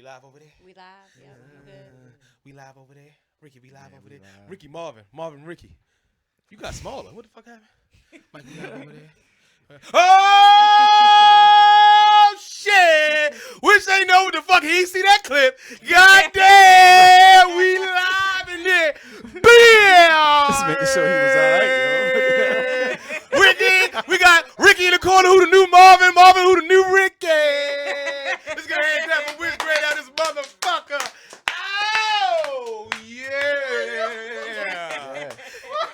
We live over there. We live. Yeah, we good. We live over there. Ricky, we live over there. live. Ricky Marvin, Ricky. You got smaller. What the fuck happened? Mike, we live over there. Oh shit! Wish they know what the fuck he see that clip. Goddamn, we live in there. Bam! Just making sure he was alright, yo. Ricky, we got Ricky in the corner. Who the new Marvin? Marvin, who the new Ricky? Let's get a hand clap for which grade out this motherfucker. Oh yeah!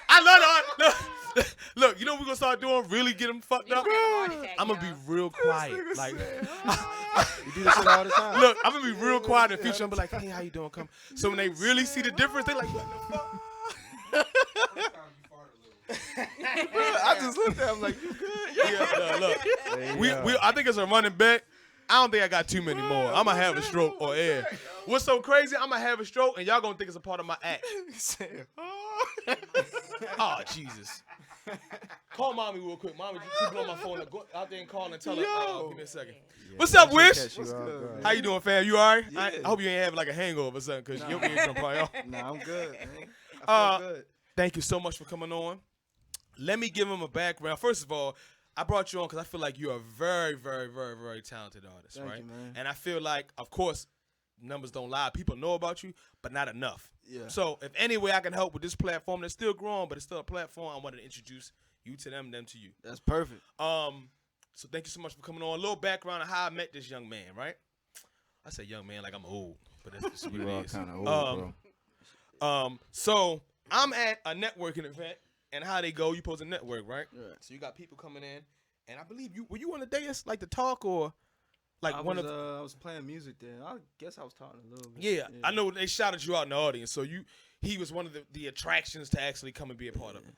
I love it. Look, you know what we're gonna start doing? Really get them fucked up. I'm gonna be real quiet. Like, You do this shit all the time. look, I'm gonna be real quiet in the future. I'm gonna be like, hey, how you doing? Come. So when they really see the difference, they like, what the fuck? I just looked at him like, you good? Yeah, look. I think it's a running bet. I don't think I got too many more. I'm gonna have a stroke or air. What's so crazy? I'm gonna have a stroke, and y'all gonna think it's a part of my act. Oh, Jesus. Call mommy real quick. Mommy, keep it on my phone. Go out there and call and tell her. Give me a second. What's up, Wish? What's good? How you doing, fam? You all right? Yeah. I hope you ain't having like a hangover or something, because your ears gonna probably off. Nah, I'm good, man. I feel good. Thank you so much for coming on. Let me give him a background. First of all, I brought you on because I feel like you're a very, very, very, very talented artist, Thank right? you, man. And I feel like, of course, numbers don't lie. People know about you, but not enough. Yeah. So if any way I can help with this platform that's still growing, but it's still a platform, I wanted to introduce you to them to you. That's perfect. So thank you so much for coming on. A little background on how I met this young man, right? I say young man like I'm old, but that's what You it are is. kind of old, bro. So I'm at a networking event, and how they go, you supposed to network, right? Yeah. So you got people coming in, and I believe were you on the dais like to talk or like I one was, of I was playing music then. I guess I was talking a little bit. yeah, I know they shouted you out in the audience, so he was one of the attractions to actually come and be a part of it.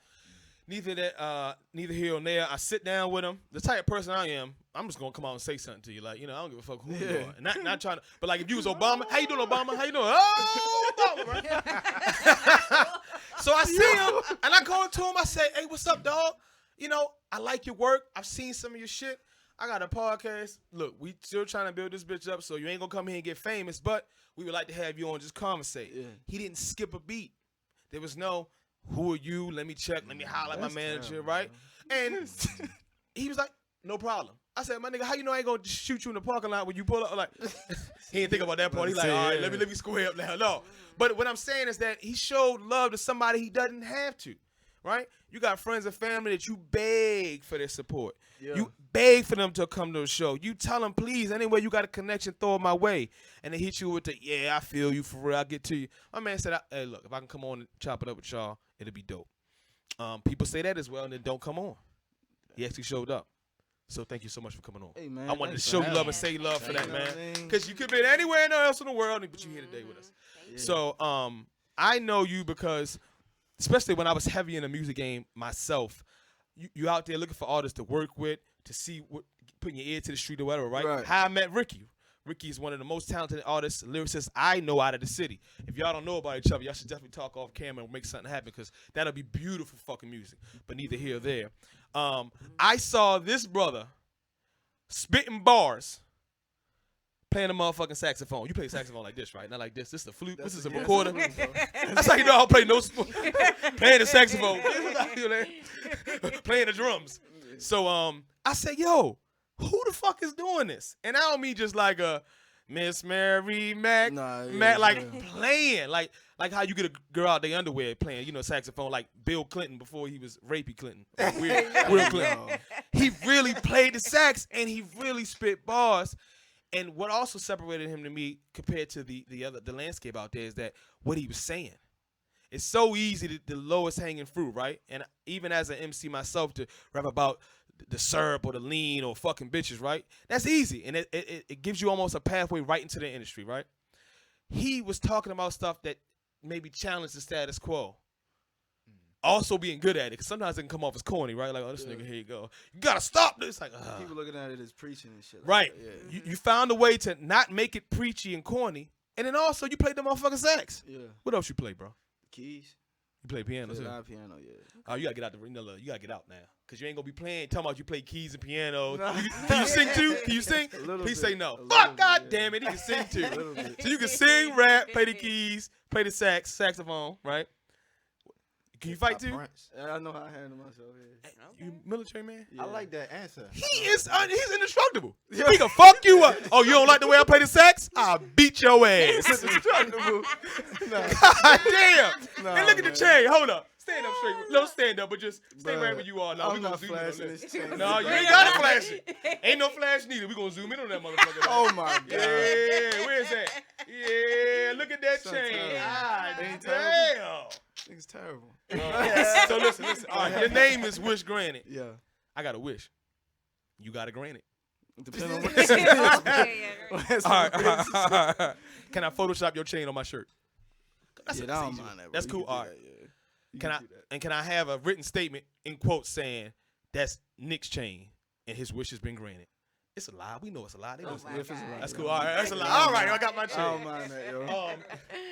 Neither here or there. I sit down with him. The type of person I am, I'm just gonna come out and say something to you, like, I don't give a fuck who you are, and not trying to. But like, if you was Obama, how you doing, Obama? How you doing? Oh, Obama, right? So I see him, and I go to him. I say, hey, what's up, dog? I like your work. I've seen some of your shit. I got a podcast. Look, we still trying to build this bitch up, so you ain't gonna come here and get famous, but we would like to have you on, just conversate. Yeah. He didn't skip a beat. There was no, who are you? Let me check. Let me holler at my That's manager, terrible, right? And he was like, no problem. I said, my nigga, how you know I ain't gonna shoot you in the parking lot when you pull up? Like, he didn't think about that part. He's like, all right, let me square up now. No. But what I'm saying is that he showed love to somebody he doesn't have to, right? You got friends and family that you beg for their support. Yeah. You beg for them to come to the show. You tell them, please, anyway, you got a connection, throw it my way. And they hit you with the, yeah, I feel you, for real, I'll get to you. My man said, hey, look, if I can come on and chop it up with y'all, it'll be dope. People say that as well and then don't come on. He actually showed up. So thank you so much for coming on. Hey, man, I wanted to thanks show for you love having and say love for me. that, You know what I man. mean? Because you could be anywhere else in the world, but you here today with us. Yeah. So I know you because, especially when I was heavy in the music game myself, you out there looking for artists to work with, to see what, putting your ear to the street or whatever, right? Right. How I met Ricky. Ricky is one of the most talented artists, lyricists I know out of the city. If y'all don't know about each other, y'all should definitely talk off camera and make something happen, because that'll be beautiful fucking music. But neither here or there. I saw this brother spitting bars, playing a motherfucking saxophone. You play saxophone like this, right? Not like this. This is a flute. This is a recorder. That's how you know I don't play no sport. Playing the saxophone. Playing the drums. So I said, yo, who the fuck is doing this? And I don't mean just like a Miss Mary Mac, Nah, yeah, Mac, like yeah. playing, like how you get a girl out their underwear playing, saxophone, like Bill Clinton before he was rapey Clinton, Will Clinton. He really played the sax and he really spit bars. And what also separated him to me compared to the landscape out there is that what he was saying. It's so easy to the lowest hanging fruit, right? And even as an MC myself to rap about the syrup or the lean or fucking bitches, right? That's easy. And it gives you almost a pathway right into the industry, right? He was talking about stuff that maybe challenged the status quo. Also being good at it, because sometimes it can come off as corny, right? Like, oh, this nigga, here you go. You gotta stop this. Like, People looking at it as preaching and shit. Like right. that. Yeah. You found a way to not make it preachy and corny, and then also you played the motherfucking sax. Yeah. What else you play, bro? Keys. You play piano too. Live piano, yeah. Oh, you gotta get out the vanilla. You gotta get out now, cause you ain't gonna be playing. Talking about you play keys and piano. Nah. Can you sing too? Can you sing? A little Please bit, say no. a little Fuck, bit, God yeah. damn it, he can sing too. A little bit. So you can sing, rap, play the keys, play the saxophone, right? Can you fight too? Yeah, I know how I handle myself. Yeah. You military man? Yeah. I like that answer. He's indestructible. He can fuck you up. Oh, you don't like the way I play the sax? I'll beat your ass. Indestructible. God damn. Nah, And look at the man. chain. Hold up. Stand up straight. No, stand up, but just stay Bruh, right where you are. No, we I'm gonna not zoom in on flashing this. this chain. No, you ain't gotta flash it. Ain't no flash needed. We gonna zoom in on that motherfucker. Oh my god. Yeah, where's that? Yeah, look at that So chain. terrible. Ah, Ain't damn. It's terrible. So listen. All right, your name is Wish Granted. Yeah. I got a wish. You got to grant it. Depending on what All right. Can I Photoshop your chain on my shirt? Yeah, I don't mind that. That's bro. You cool. can do All that, right. yeah. You Can I do that. and can I have a written statement in quotes saying that's Nick's chain and his wish has been granted? It's a lie. We know it's a lie. They know Oh it's a my lie. If it's a lie, That's yeah. cool. All right, that's a lie. All right, I got my I don't chain. mind that, yo.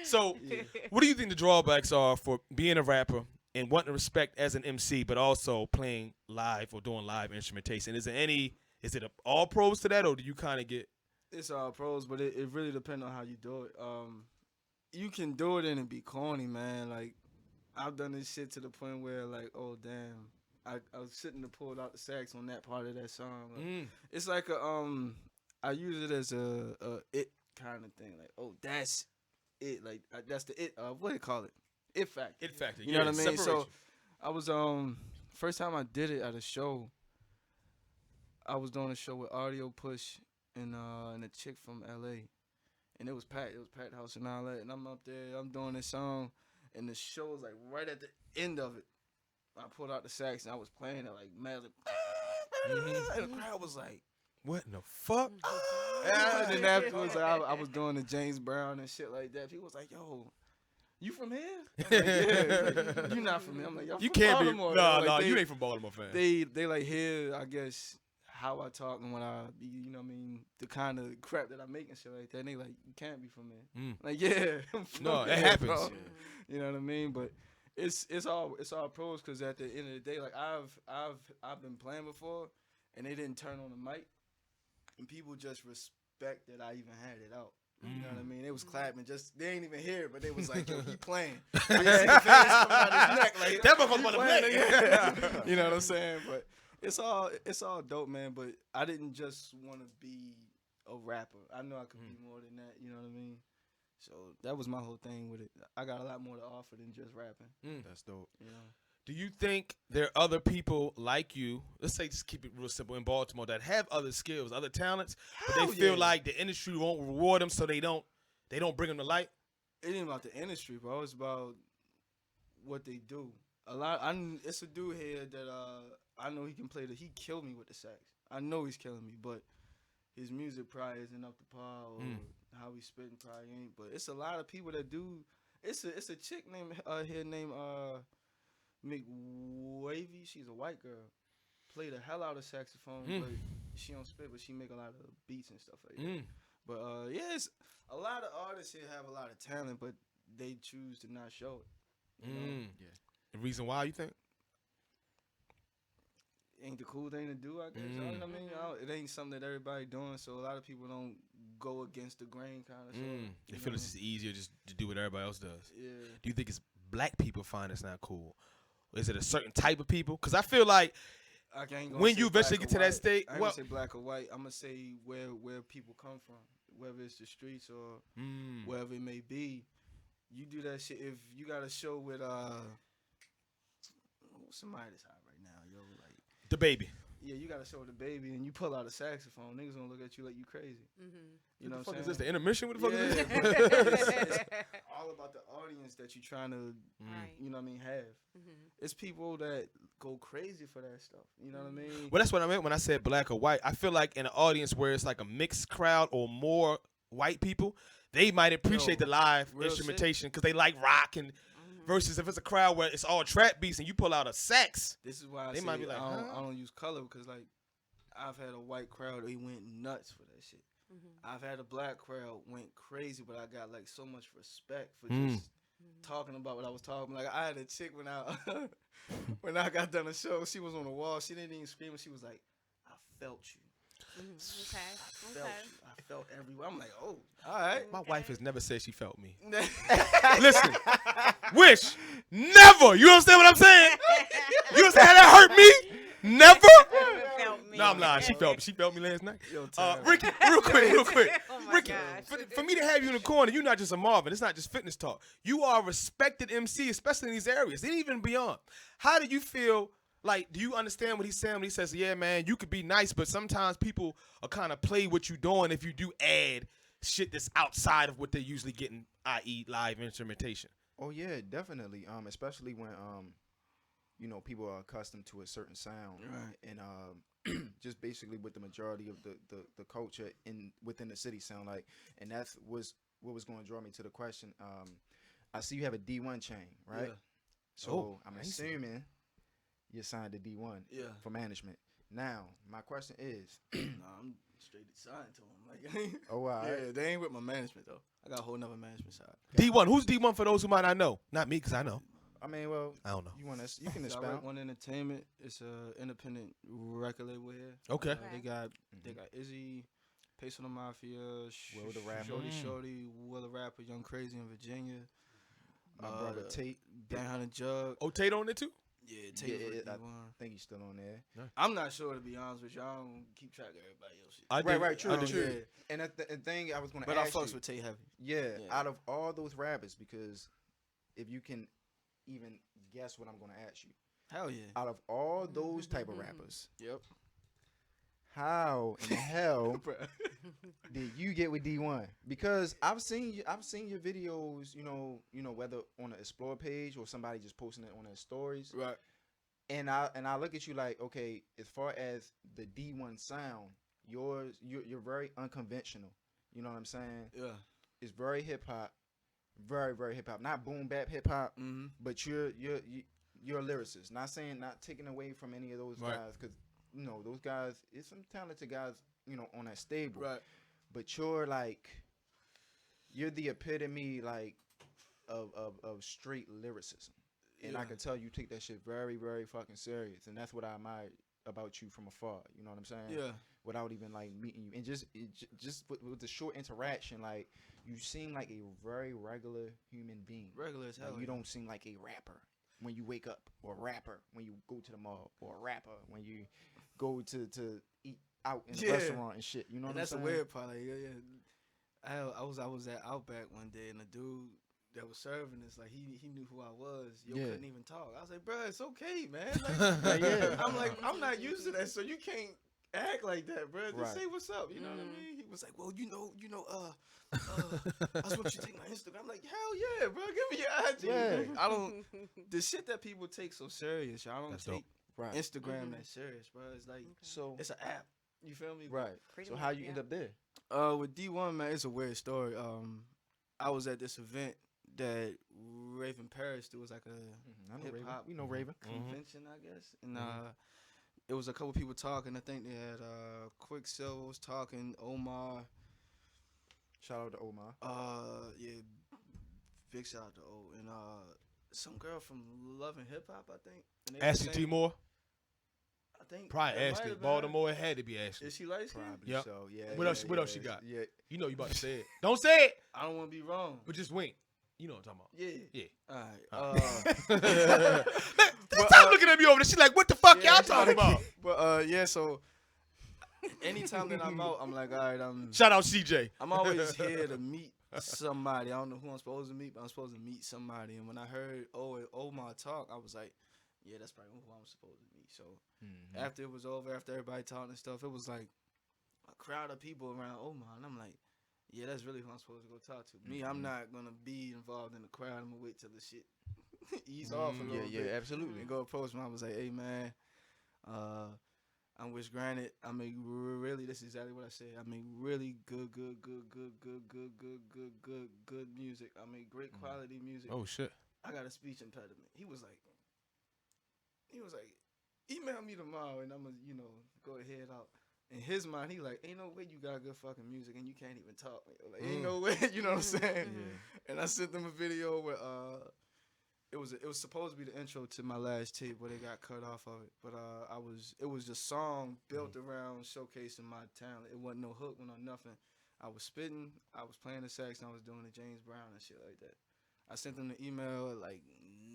So, Yeah. what do you think the drawbacks are for being a rapper and wanting respect as an MC, but also playing live or doing live instrumentation? Is it all pros to that, or do you kind of get? It's all pros, but it really depends on how you do it. You can do it and it be corny, man. Like, I've done this shit to the point where, like, oh damn, I was sitting to pull out the sax on that part of that song. Like, it's like I use it as a it kind of thing. Like, oh, that's it. Like, that's the it. What do you call it? It factor. It factor. You know what I mean? Separation. So I was first time I did it at a show. I was doing a show with Audio Push and a chick from LA, and it was packed. It was packed house and all that. And I'm up there. I'm doing this song, and the show was like right at the end of it. I pulled out the sax and I was playing it like mad, like, and the crowd was like, What in the fuck? yeah. And then afterwards, like, I was doing the James Brown and shit like that. People was like, yo. You from here? I'm like, yeah. Like, you not from here. I'm like, y'all You from can't be. Baltimore. No, Like, you ain't from Baltimore, fan. They like hear, I guess, how I talk and when I be, you know what I mean, the kind of crap that I make and shit like that. And they like, you can't be from there. Like, yeah. I'm from No, it here, happens. bro. You know what I mean? But it's all pros because at the end of the day, like I've been playing before and they didn't turn on the mic and people just respect that I even had it out. You know what I mean? They was clapping, just they ain't even hear it, but they was like, "Yo, he playing." You see the fans coming out his neck, like That motherfucker he about to playing, play. yeah. You know what I'm saying? But it's all dope, man. But I didn't just want to be a rapper. I know I could be more than that. You know what I mean? So that was my whole thing with it. I got a lot more to offer than just rapping. That's dope. You know? Do you think there are other people like you, let's say just keep it real simple, in Baltimore that have other skills, other talents, but they Hell feel yeah. like the industry won't reward them, so they don't bring them to light? It ain't about the industry, bro. It's about what they do. It's a dude here that I know he can play he killed me with the sax. I know he's killing me, but his music probably isn't up to par, or how he's spitting probably ain't. But it's a lot of people that do. It's a chick named McWavy. She's a white girl. Play the hell out of saxophone, but she don't spit, but she make a lot of beats and stuff like that. But it's a lot of artists here have a lot of talent, but they choose to not show it. You know? Yeah. The reason why, you think? Ain't the cool thing to do, I guess. You know what I mean? It ain't something that everybody doing, so a lot of people don't go against the grain kind of stuff. They feel it's just easier just to do what everybody else does. Yeah. Do you think it's black people find it's not cool? Or is it a certain type of people? Because I feel like I ain't gonna when say you eventually black get or to that white. state, I ain't gonna say black or white. I'm gonna say where people come from, whether it's the streets or wherever it may be. You do that shit if you got a show with somebody that's hot right now, yo, like the baby. yeah, you got a show with a baby and you pull out a saxophone, niggas gonna look at you like you crazy. You know What what the fuck I'm is saying? this? The intermission? What the fuck Yeah, is this? but it's all about the audience that you're trying to, Right. you know what I mean, have. It's people that go crazy for that stuff. You know what I mean? Well, that's what I meant when I said black or white. I feel like in an audience where it's like a mixed crowd or more white people, they might appreciate the live real instrumentation because they like rock and versus if it's a crowd where it's all trap beats and you pull out a sax. This is why They I might say be like, I huh? don't use color because like I've had a white crowd, they went nuts for that shit. I've had a black crowd went crazy, but I got like so much respect for just talking about what I was talking. Like I had a chick when I got done the show. She was on the wall. She didn't even scream. She was like, "I felt you. Okay. I felt you. I felt everywhere." I'm like, "Oh, all right." My Okay. wife has never said she felt me. Listen, Wish, never. You understand what I'm saying? You understand how that hurt me? Never. Felt me. No, I'm lying. She felt me last night. Yo, Tyra. Ricky, real quick. Oh my Ricky, gosh. for me to have you in the corner, you're not just a Marvin. It's not just fitness talk. You are a respected MC, especially in these areas, and even beyond. How do you feel? Like, do you understand what he's saying when he says, yeah, man, you could be nice, but sometimes people are kind of play what you're doing if you do add shit that's outside of what they're usually getting, i.e. live instrumentation? Oh yeah, definitely. Especially when people are accustomed to a certain sound, Right. and just basically with the majority of the culture within the city sound like, and what was going to draw me to the question. I see you have a D1 chain, right? Yeah. So I'm I ain't seen it. assuming you're signed to D1 Yeah. for management. Now my question is, Nah, I'm straight signed to him. Like, oh wow, yeah, they ain't with my management though. I got a whole nother management side. D1. Who's D1 for those who might not know? Not me, because I know. I mean, well, I don't know. you can Direct expound. One Entertainment. It's a independent record label here. Okay. They got Izzy, Peso the Mafia, Will the Rapper. Shorty, Will the Rapper, Young Crazy in Virginia. My brother Tate. Bang Hunter Jug. Oh, Tate on it too? Yeah, Tate. Yeah, I think he's still on there. I'm not sure, to be honest with you. I don't keep track of everybody else. Shit. I do. Right, true, I do. true. Yeah. And the thing I was going to But ask I fucks you, with Tate heavy. yeah, Yeah. out of all those rappers, because if you can even guess what I'm going to ask you, Hell yeah. out of all those type of rappers, Yep. how in the hell did you get with D1? Because I've seen your videos, whether on the Explore page or somebody just posting it on their stories, Right. and I look at you like, okay, as far as the D1 sound, you're very unconventional. You know what I'm saying? Yeah. It's very hip hop, very very hip hop. Not boom bap hip hop, Mm-hmm. but you're a lyricist. Not taking away from any of those Right. guys, because those guys, it's some talented guys, on that stable. Right. But you're the epitome like of straight lyricism. And I Yeah. can tell you take that shit very, very fucking serious. And that's what I admire about you from afar. You know what I'm saying? Yeah. Without even like meeting you. And just with the short interaction, like you seem like a very regular human being. Regular as hell. Like, you don't seem like a rapper when you wake up, or a rapper when you go to the mall, or a rapper when you go to eat out in a Yeah. restaurant and shit. You know And what I'm that's the saying? weird part. Like, I was at Outback one day, and the dude that was serving us, like, he knew who I was. Yeah. Couldn't even talk. I was like, bro, it's okay, man. Like, Yeah. I'm like, I'm not used to that, so you can't act like that, bro. Just Right. say what's up. You know what I mean? He was like, well, I just want you to take my Instagram. I'm like, hell yeah, bro. Give me your IG. Yeah. I don't. The shit that people take so serious, y'all don't That's take Right. Instagram that serious, bro. It's like So it's an app. You feel me? right. Pretty So much, how you yeah. end up there? With D1, man, it's a weird story. I was at this event that Raven Paris. There was like a I know hip Raven. hop We know Raven. convention, I guess, and it was a couple people talking. I think they had Quicksilver was talking, Omar. Shout out to Omar. Yeah, big shout out to O, and some girl from Love and Hip Hop, I think. And they was Ashley T. saying- Moore? I think Probably that might Ashley. have been Baltimore, it had to be Ashley. Is she light skinned? Probably Yep. so. Yeah. What else- what else she got? Yeah. You know you about to say it. Don't say it, I don't want to be wrong. but just wink. You know what I'm talking Yeah. Yeah. All right. about. But, Stop looking at me over there. She's like, what the fuck yeah, y'all talking about? But yeah, so anytime that I'm out, I'm like, all right, Shout out CJ. I'm always here to meet somebody. I don't know who I'm supposed to meet, but I'm supposed to meet somebody. And when I heard Omar talk, I was like, yeah, that's probably who I'm supposed to meet. So after it was over, after everybody talking and stuff, it was like a crowd of people around Omar, and I'm like, yeah, that's really who I'm supposed to go talk to. Me, I'm not gonna be involved in the crowd. I'm gonna wait till the shit ease off a little bit. Absolutely. And go approach him. I was like, hey man, I'm Wish Granted. I make really, this is exactly what I said. I make really good music. I make great quality music. Oh, shit. I got a speech impediment. He was like, email me tomorrow and I'm gonna, go ahead out. in his mind, he like, ain't no way you got good fucking music and you can't even talk. Like, ain't no way, you know what I'm saying? And I sent them a video where it was supposed to be the intro to my last tape, but it got cut off of it. But it was the song built around showcasing my talent. It wasn't no hook, no nothing. I was spitting, I was playing the sax, and I was doing the James Brown and shit like that. I sent him the email at like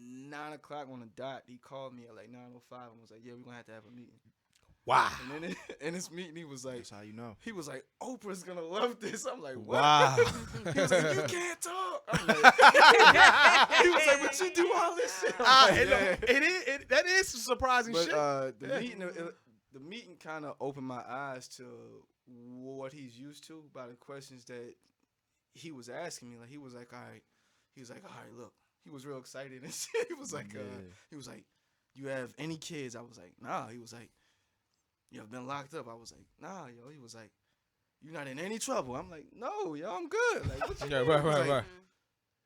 9 o'clock on the dot. He called me at like 9:05 and was like, "Yeah, we're gonna have to have a meeting." Wow. And then in this meeting, he was like, That's how you know. he was like, "Oprah's gonna love this." I'm like, "What?" Wow. He was like, "You can't talk." I'm like, he was like, "But you do all this shit." I'm like, "Yeah." That is some surprising But shit. the meeting kind of opened my eyes to what he's used to by the questions that he was asking me. Like he was like, "All right," look. He was real excited and shit. He was like, "You have any kids?" I was like, "Nah." He was like, "You ever been locked up?" I was like, "Nah, yo." He was like, "You not in any trouble?" I'm like, "No, yo, I'm good." Like, what you Yeah, mean? right, He was right, like, right.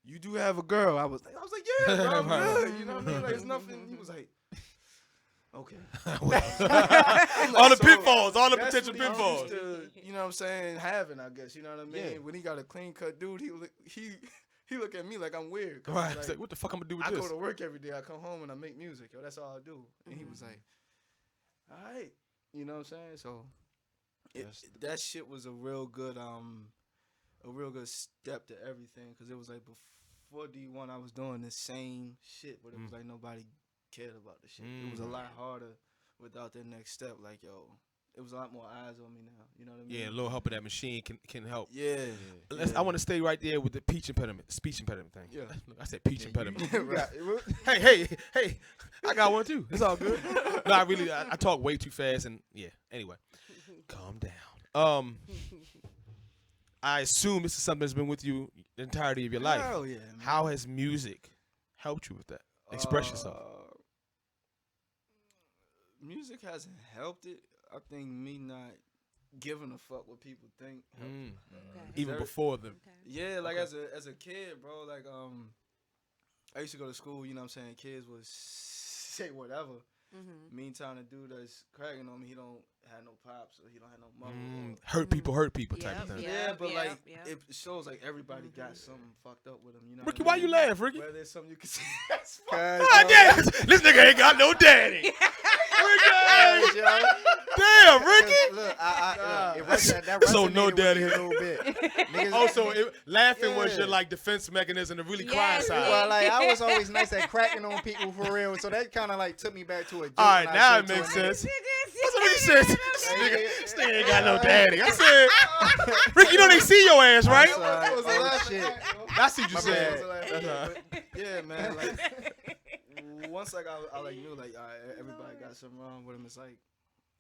"You do have a girl?" I was like, "Yeah, bro, I'm Right, good." You know what I mean? Like, it's nothing. He was like, "Okay." All the pitfalls, all the That's potential what he pitfalls. used to, you know what I'm saying, having, I guess, you know what I mean? Yeah. When he got a clean cut dude, he look at me like I'm weird. 'Cause Right. he's It's like, like, what the fuck I'm gonna do with I this? go to work every day. I come home and I make music. Yo, that's all I do. And he was like, all right. You know what I'm saying? So that shit was a real good step to everything. Because it was like before D1, I was doing the same shit. But it was like nobody cared about the shit. It was a lot harder without that next step. Like, yo, it was a lot more eyes on me now. You know what I mean? Yeah, a little help of that machine can help. Yeah. I want to stay right there with the speech impediment thing. Yeah. I said speech impediment. Right. Hey, I got one too. It's all good. No, I talk way too fast and yeah. Anyway, calm down. I assume this is something that's been with you the entirety of your life. Hell yeah, man. How has music helped you with that? Express yourself. Music hasn't helped it. I think me not giving a fuck what people think helped it. Even before the Yeah, like as a kid, bro, like I used to go to school, you know what I'm saying, kids would say whatever. Meantime, the dude that's cracking on me, he don't have no pops or he don't have no mama. hurt people type of thing. Yeah, but like it shows like everybody got something fucked up with them, you know. Ricky, what I why mean? you laugh, Ricky? Well, there's something you can say. That's God damn, this nigga ain't got no daddy. Ricky! Damn, Ricky! Look, that So no resonated daddy. with me a little bit. Niggas, Also, laughing was Yeah. your like defense mechanism to really cry Yes, inside. well, like I was always nice at cracking on people for real, so that kind of like took me back to a joke. All right, when I now said it to a makes nigga, sense. That's what he says. This nigga ain't got no daddy. I said, Ricky, you know they see your ass, right? I'm sorry. That was a Oh, laugh shit. attack, bro. I see what you That said. was a laugh That's attack, all right. but yeah, man. Like once like I like knew like all right, everybody got something wrong with them. It's like,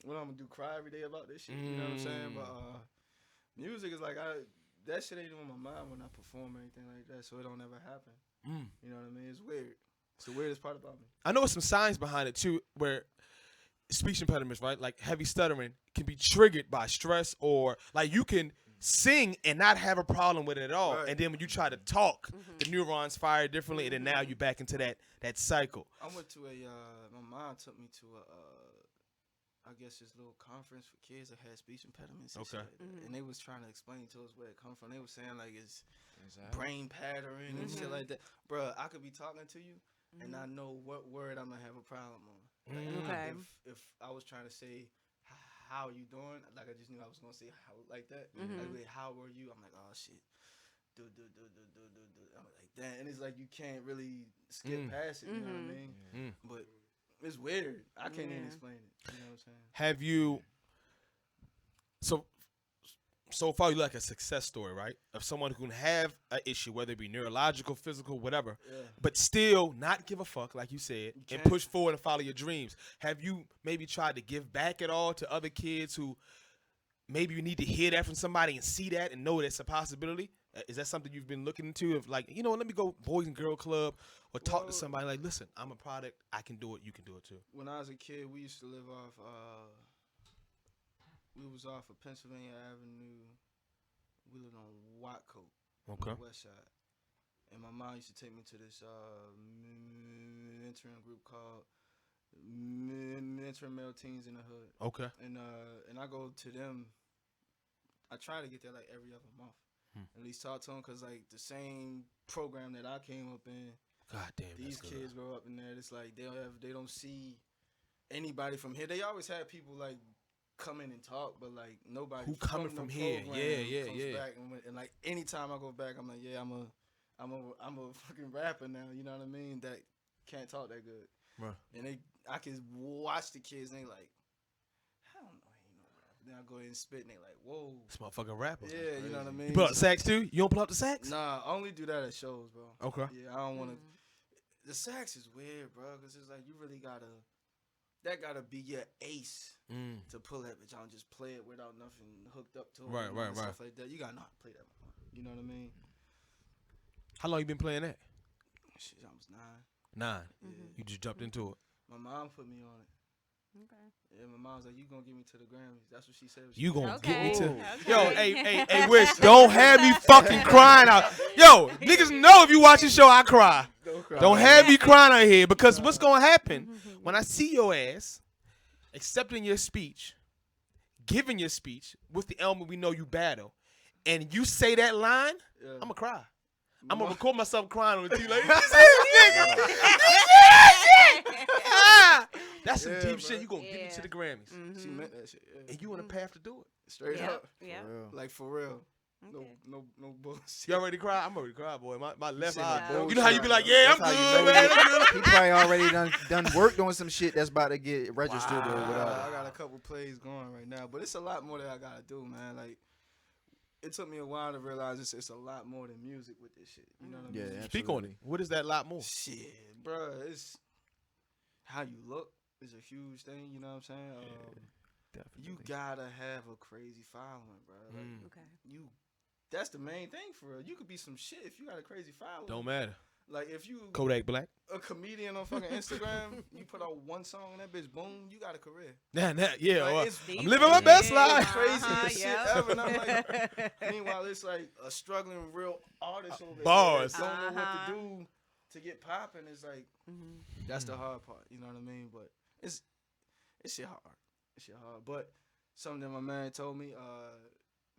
what I'm gonna do? Cry every day about this shit? You know what I'm saying? But music is like that shit ain't on my mind when I perform or anything like that, so it don't ever happen. You know what I mean? It's weird. It's the weirdest part about me. I know there's some signs behind it too, where speech impediments, right? Like heavy stuttering can be triggered by stress, or like you can sing and not have a problem with it at all, Right. and then when you try to talk, the neurons fire differently, and then now you're back into that cycle. I went to my mom took me to I guess this little conference for kids that had speech impediments and Okay. shit like that. And they was trying to explain to us where it come from. They was saying like it's brain pattern and shit like that. Bruh, I could be talking to you and I know what word I'm gonna have a problem on. Like, Okay. if I was trying to say how you doing, like I just knew I was gonna say how like that. Like how were you? I'm like, oh shit. Do. I'm like that, and it's like you can't really skip past it. You know what I mean? But it's weird. I can't even explain it. You know what I'm saying? Have you? So far, you're like a success story, right? Of someone who can have an issue, whether it be neurological, physical, whatever, but still not give a fuck, like you said, and can't. push forward and follow your dreams. Have you maybe tried to give back at all to other kids who maybe you need to hear that from somebody and see that and know that's a possibility? Is that something you've been looking into? Of like, you know, let me go Boys and Girl Club or talk to somebody like, listen, I'm a product. I can do it. You can do it too. When I was a kid, we used to live off. We was off of Pennsylvania Avenue. We lived on Watcoat, on the west side. And my mom used to take me to this mentoring group called mentoring male teens in the hood, Okay. and I go to them. I try to get there like every other month, at least talk to them, cause like the same program that I came up in, God damn. these that's good. kids grow up in there. It's like they don't see anybody from here. They always have people like come in and talk, but like nobody Who coming the from here? program Yeah, comes yeah. back and like anytime I go back, I'm like, yeah, I'm a fucking rapper now. You know what I mean? That can't talk that good. Right. And I can watch the kids and they like, hell no, he ain't no rapper. Then I go ahead and spit and they like, whoa. This motherfucking rapper. Yeah, you know what I mean? You pull out the sax too? You don't pull out the sax? Nah, I only do that at shows, bro. Okay. Yeah, I don't want to. The sax is weird, bro, because it's like you really that gotta be your ace to pull that bitch out and just play it without nothing hooked up to it. Right, right, and right. Stuff like that. You gotta not play that. You know what I mean? How long you been playing that? Shit, I was 9. 9. Yeah. You just jumped into it. My mom put me on it. Okay. Yeah, my mom's like, you gonna get me to the Grammys. That's what she said. You gonna get me Okay. to. Okay. Yo, hey, Wish, don't have me fucking crying out. Yo, niggas know if you watch the show, I cry. Don't have me crying out here because what's gonna happen when I see your ass accepting your speech, giving your speech with the element we know you battle, and you say that line, Yeah. I'ma cry. I'm gonna record myself crying on the TV like, that's some Yeah, deep bro. shit. You gonna get me Yeah. to the Grammys, She meant that shit. Yeah. and you on the path to do it. Straight Yeah. up. Yeah. For real. Like for real. Okay. No bullshit. You already cry? I'm already cry, boy. My left said eye. my You know how you be like, yeah, I'm That's good, how you know man. he- I'm good. He probably already done worked on some shit that's about to get registered or I whatever. got a couple plays going right now, but it's a lot more that I gotta do, man. Like, it took me a while to realize it's a lot more than music with this shit. You know what I Yeah, mean? Speak on it. What is that lot more? Shit, bro. It's how you look is a huge thing. You know what I'm saying? You gotta have a crazy following, bro. Like, Okay. that's the main thing for real. You could be some shit if you got a crazy following. Don't matter. Like if you Kodak Black. a comedian on fucking Instagram, you put out one song and that bitch boom, you got a career. Yeah, Like, well, it's I'm living my best life. Craziest shit yeah. ever. And I'm like, meanwhile, it's like a struggling real artist over Bars. there that don't know what Uh-huh. to do to get popping. It's like that's the hard part. You know what I mean? But it's shit hard. It's shit hard. But something that my man told me,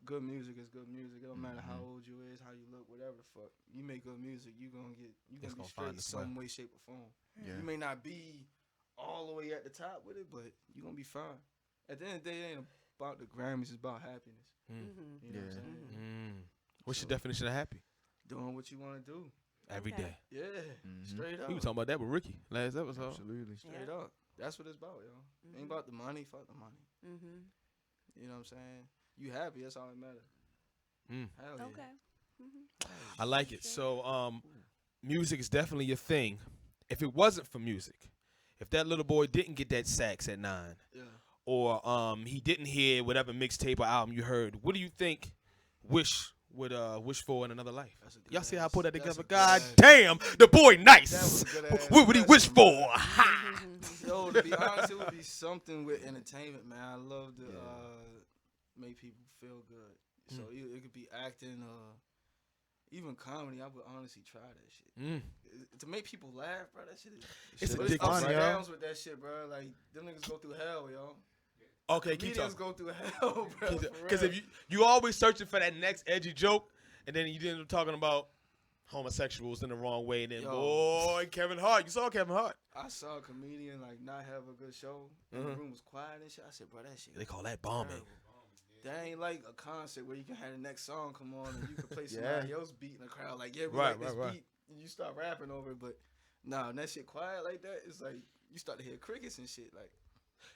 good music is good music. It don't matter how old you is, how you look, whatever the fuck. You make good music, you gonna be It's gonna straight find its way. some way, shape, or form. Yeah. You may not be all the way at the top with it, but you gonna be fine. At the end of the day, it ain't about the Grammys, it's about happiness. You know what I'm Yeah. saying? What's your So- definition of happy? Doing what you want to do. Every Okay. day. Yeah, straight up. We were talking about that with Ricky last episode. Absolutely. Straight up. That's what it's about, yo. Ain't about the money, fuck the money. Mm-hmm. You know what I'm saying? You happy, that's all that matters. Hell yeah. Okay. I like it. So, music is definitely your thing. If it wasn't for music, if that little boy didn't get that sax at 9, Yeah. or he didn't hear whatever mixtape or album you heard, what do you think Wish would wish for in another life? That's a good Y'all see how I ass- put that that's together? a good God ass- damn, the boy That nice. was a good ass What would he wish question, for? bro. Ha! Yo, to be honest, it would be something with entertainment, man. I love to make people feel good. So it could be acting, even comedy. I would honestly try that shit. To make people laugh, bro. That shit is. It's but addictive, ups and yo. downs with that shit, bro. Like them niggas go through hell, yo. Okay, keep Comedians talking. go through hell, bro. Because if you always searching for that next edgy joke, and then you end up talking about homosexuals in the wrong way, and then Yo. boy, Kevin Hart, you saw Kevin Hart. I saw a comedian like not have a good show, and the room was quiet and shit. I said, bro, that shit. They call that bombing. terrible. That ain't like a concert where you can have the next song come on and you can play somebody else beat in the crowd. Like, yeah, we Right, like this right. beat. And you start rapping over it, but nah, when that shit quiet like that, it's like you start to hear crickets and shit. Like,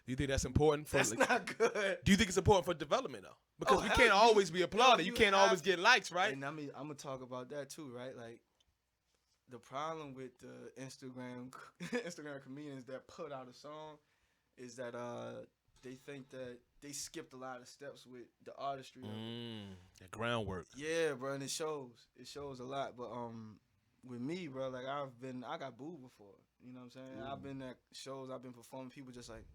Do you think that's important for? that's not good. Do you think it's important for development though? Because Oh, we hell, can't you- always be applauded. You you can't have- always get likes, right? And I mean, I'm gonna talk about that too, right? Like, the problem with the Instagram comedians that put out a song is that they think that they skipped a lot of steps with the artistry. of it. That groundwork. Yeah, bro, and it shows. It shows a lot. But with me, bro, like I got booed before. You know what I'm saying? I've been at shows, I've been performing. People just like,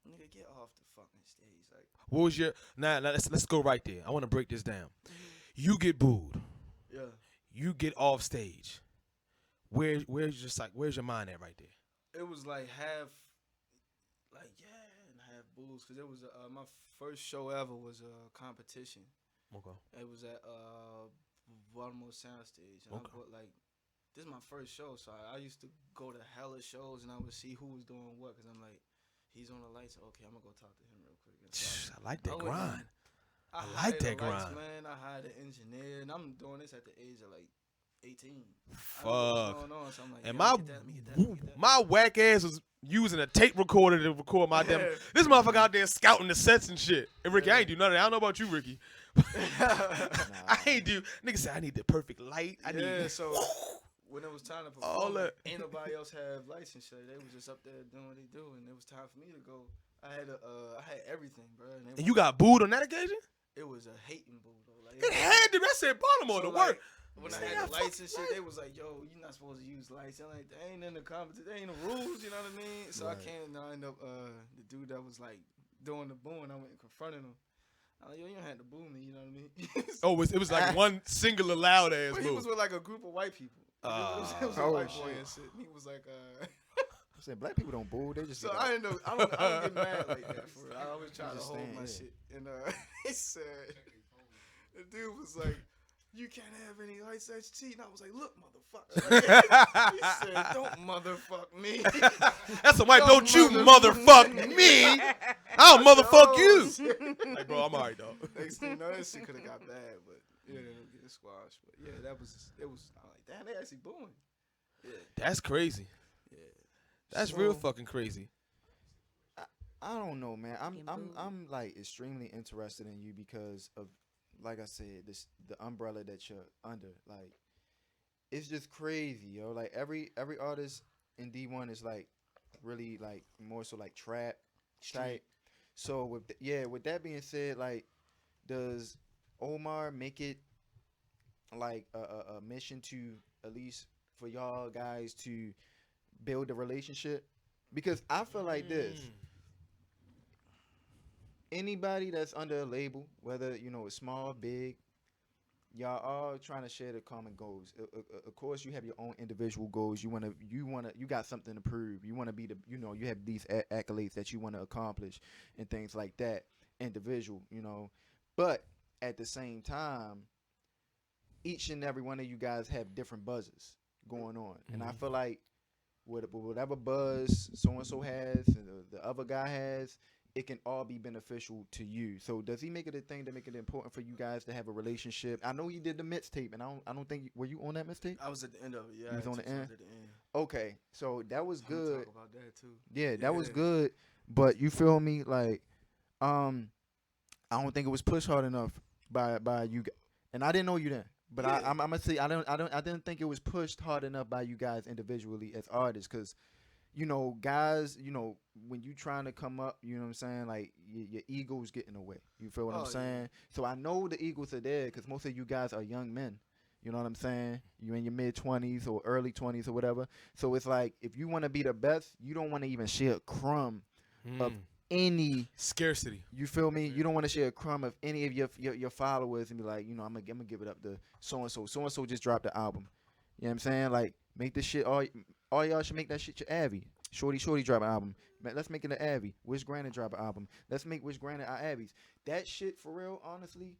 nigga, get off the fucking stage. Like, What was your now? Let's go right there. I want to break this down. You get booed. yeah, You get off stage. Where's your mind at right there? it was like half. like, yeah, and I had booze because it was my first show ever was a competition. Okay. It was at Baltimore Soundstage, and I bought like. This is my first show, so I used to go to hella shows, and I would see who was doing what, because I'm like, he's on the lights. Okay, I'm going to go talk to him real quick. So I like that grind. I like hired that the lights, grind. man. I hired an engineer, and I'm doing this at the age of like 18. Fuck. Going on, so I'm like, And let me get that. my whack ass was using a tape recorder to record my demo. This motherfucker out there scouting the sets and shit. And Ricky, I ain't do none of that. I don't know about you, Ricky. I ain't do. Nigga said I need the perfect light. I need. So when it was time to perform, ain't nobody else have lights and shit. They was just up there doing what they do, and it was time for me to go. I had everything, bro. And you got booed on that occasion? It was a hating boo though. Like, it had to. I said Baltimore to work. When I had the lights and shit, they was like, "Yo, you're not supposed to use lights." I'm like, "They ain't in the competition. They ain't the rules." You know what I mean? So I can't. I end up the dude that was like doing the booing. I went and confronted him. I'm like, "Yo, you don't have to boo me." You know what I mean? It was like one singular loud ass boo. He was with like a group of white people. It was a white boy and shit. He was like, I said black people don't boo. They just. So I didn't know. I don't get mad like that. For real. I always try to hold my shit. And he said, the dude was like, "You can't have any lights. That's cheating." I was like, "Look, motherfucker." He said, "Don't motherfuck me." That's a white. Don't you motherfuck me. I'll motherfuck you. Like, bro, I'm alright, dog. Next thing you know, that shit could have got bad, but yeah, it'll get squashed. But yeah, it was. I'm like, damn, they actually booing. Yeah. That's crazy. Yeah. That's real fucking crazy. I don't know, man. I'm like extremely interested in you because of, like I said, the umbrella that you're under. Like, it's just crazy, yo. Like every artist in D1 is like really like more so like trap type. So with that being said, like, does Omar make it like a mission to at least for y'all guys to build a relationship? Because I feel like this. Anybody that's under a label, whether it's small, big, y'all all trying to share the common goals. Of course, you have your own individual goals. You got something to prove. You want to be you have these accolades that you want to accomplish and things like that. Individual, but at the same time, each and every one of you guys have different buzzes going on, and I feel like whatever buzz so and so has, and the other guy has, it can all be beneficial to you. So does he make it a thing to make it important for you guys to have a relationship? I know you did the mixtape, and I don't think were you on that mixtape? I was at the end of it. Yeah, you was on the end. At the end. Okay, so that was good. Talk about that too. Yeah, that was good. But you feel me? Like, I don't think it was pushed hard enough by you, and I didn't know you then. But yeah. I'm gonna say I didn't think it was pushed hard enough by you guys individually as artists, because guys, when you trying to come up, you know what I'm saying, like your ego's getting away. You feel what I'm saying? So I know the egos are there because most of you guys are young men. You know what I'm saying? You're in your mid-20s or early 20s or whatever. So it's like, if you want to be the best, you don't want to even share a crumb of any scarcity. You feel me? You don't want to share a crumb of any of your followers and be like, I'm gonna give it up to so and so. So and so just dropped the album. You know what I'm saying? Like, make this shit all y'all should make that shit your Abby. Shorty drop an album. Let's make it an Abby. Wish Granted drop an album. Let's make Wish Granted our Abbies. That shit, for real, honestly,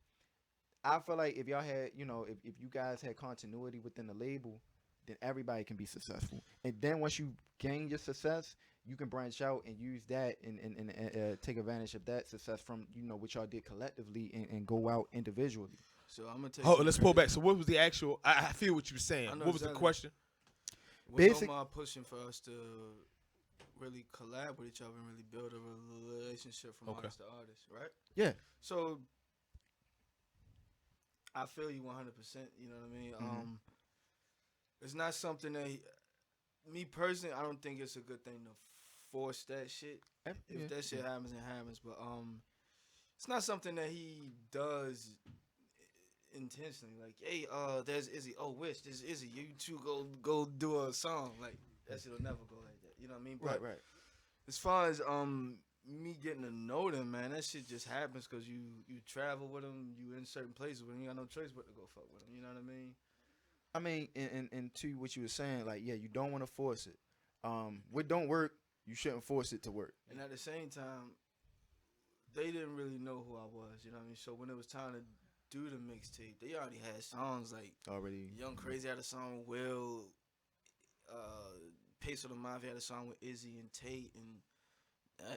I feel like if y'all had, if you guys had continuity within the label, then everybody can be successful. And then once you gain your success, you can branch out and use that and take advantage of that success from, what y'all did collectively and go out individually. So I'm gonna take. Let's pull back. So what was the actual? I feel what you were saying. What was the question? Was Omar pushing for us to really collab with each other and really build a relationship from artist to artist, right? Yeah. So I feel you 100%. You know what I mean? Mm-hmm. It's not something that me personally, I don't think it's a good thing to force that shit. If that shit happens, it happens. But it's not something that he does intentionally. Like, hey, there's Izzy. Oh, Wish, there's Izzy. You two go do a song. Like, that shit'll never go like that. You know what I mean? But right. As far as me getting to know them, man, that shit just happens because you travel with them, you in certain places with them, you got no choice but to go fuck with them. You know what I mean? I mean, and to what you were saying, like, yeah, you don't want to force it. What don't work You shouldn't force it to work. And at the same time, they didn't really know who I was. You know what I mean? So when it was time to do the mixtape, they already had songs like Already. Young Crazy had a song with Will, Peso the Mafia had a song with Izzy and Tate, and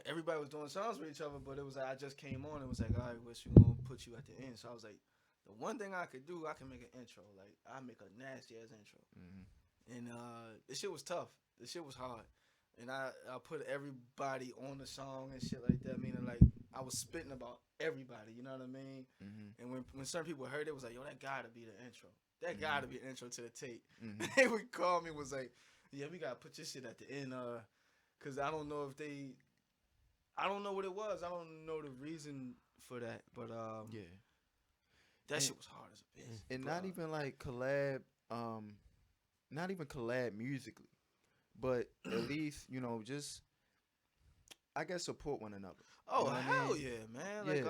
everybody was doing songs with each other. But it was like I just came on and was like, all right, Wish, we gonna put you at the end. So I was like, the one thing I could do, I can make an intro. Like I make a nasty ass intro, and this shit was tough. This shit was hard. And I put everybody on the song and shit like that, meaning like I was spitting about everybody, you know what I mean? And when certain people heard it, it was like, yo, that gotta be the intro. That gotta be the intro to the tape. They would call me and was like, yeah, we gotta put your shit at the end, cause I don't know what it was. I don't know the reason for that, but Yeah. that shit was hard as a bitch. And not even like collab, not even collab musically, but at least, you know, just, I guess, support one another. Oh, You know what I hell mean? yeah, man. Like,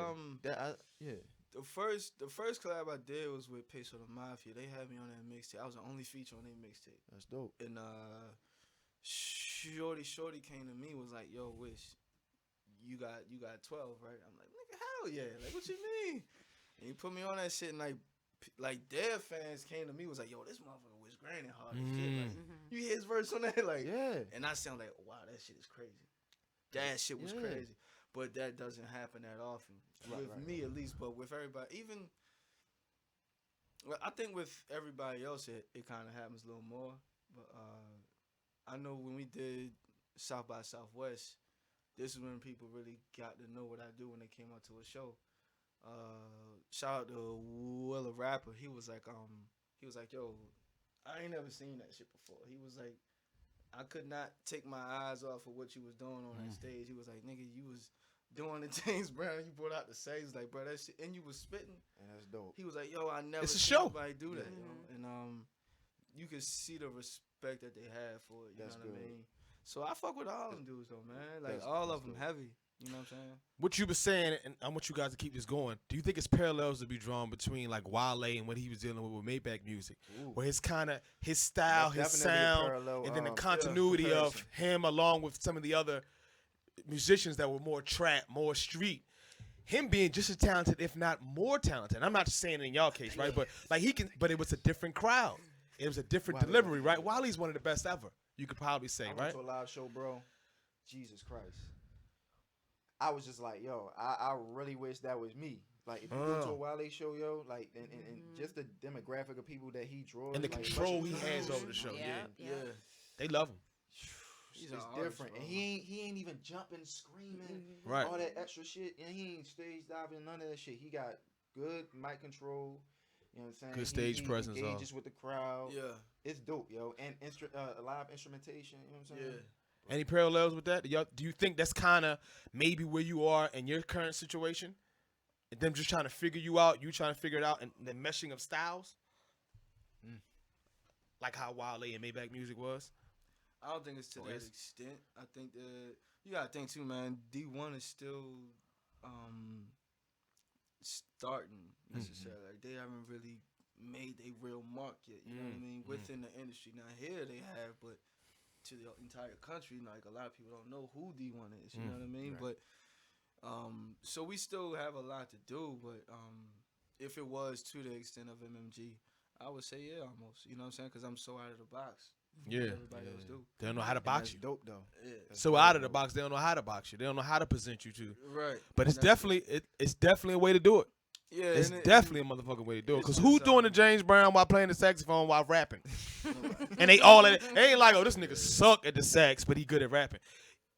the first collab I did was with Peso the Mafia. They had me on that mixtape. I was the only feature on their mixtape. That's dope. And Shorty came to me, was like, yo, Wish, you got 12, right? I'm like, nigga, hell yeah. Like, what you mean? And he put me on that shit, and like their fans came to me, was like, yo, this motherfucker was grinding hard as shit. Like, you hear his verse on that? Like, Yeah. and I sound like, wow, that shit is crazy. That shit was crazy. But that doesn't happen that often. With me, at least, but with everybody. Even, well, I think with everybody else, it kind of happens a little more. But I know when we did South by Southwest, this is when people really got to know what I do when they came out to a show. Shout out to Willa Rapper. He was like, yo, I ain't never seen that shit before. He was like, I could not take my eyes off of what you was doing on that stage. He was like, nigga, you was doing the James Brown. You brought out the say. He was like, bro, that shit, and you was spitting. And that's dope. He was like, yo, I never It's a seen show. nobody do that. You know? And you could see the respect that they have for it. You That's know what good. I mean? So I fuck with all them dudes though, man. Like That's all of them dope. heavy. You know what I'm saying? What you were saying, and I want you guys to keep this going. Do you think it's parallels to be drawn between like Wale and what he was dealing with Maybach music, where his style, That's his definitely a sound, parallel, and then the yeah, continuity of comparison. him along with some of the other musicians that were more trap, more street. Him being just as talented, if not more talented. I'm not just saying it in y'all case, right? But like he can, but it was a different crowd. It was a different Wale. delivery, right? Wale's one of the best ever. You could probably say, I right? went to a live show, bro. Jesus Christ. I was just like, yo, I really wish that was me. Like, if you go to a Wale show, yo, like, and just the demographic of people that he draws. And the like, control he especially- has over the show. Yeah. Yeah. They love him. He's It's an artist, different. bro. And he ain't even jumping, screaming, Right. all that extra shit. And he ain't stage diving, none of that shit. He got good mic control. You know what I'm saying? Good stage he presence, engages with the crowd. Yeah. It's dope, yo. And live instrumentation, you know what I'm saying? Yeah. Any parallels with that? Do you think that's kind of maybe where you are in your current situation? And them just trying to figure you out, you trying to figure it out, and the meshing of styles? Like how Wale and Maybach music was? I don't think it's to Or that is- extent. I think that you gotta think too, man. D1 is still starting necessarily. Like they haven't really made a real mark yet. You know what I mean? Within the industry. Now here they have, but to the entire country, like a lot of people don't know who D1 is. You know what I mean? Right. But so we still have a lot to do. But if it was to the extent of MMG, I would say yeah, almost. You know what I'm saying? Because I'm so out of the box. Yeah. Everybody else do. They don't know how to And box that's you. dope, though. Yeah. So out of the box, they don't know how to box you. They don't know how to present you to. Right. But it's And that's- definitely it's definitely a way to do it. yeah. It's and definitely a motherfucking way to do it. it's Because just, who's doing the James Brown while playing the saxophone while rapping? And they all at it. They ain't like, oh, this nigga suck at the sax, but he good at rapping.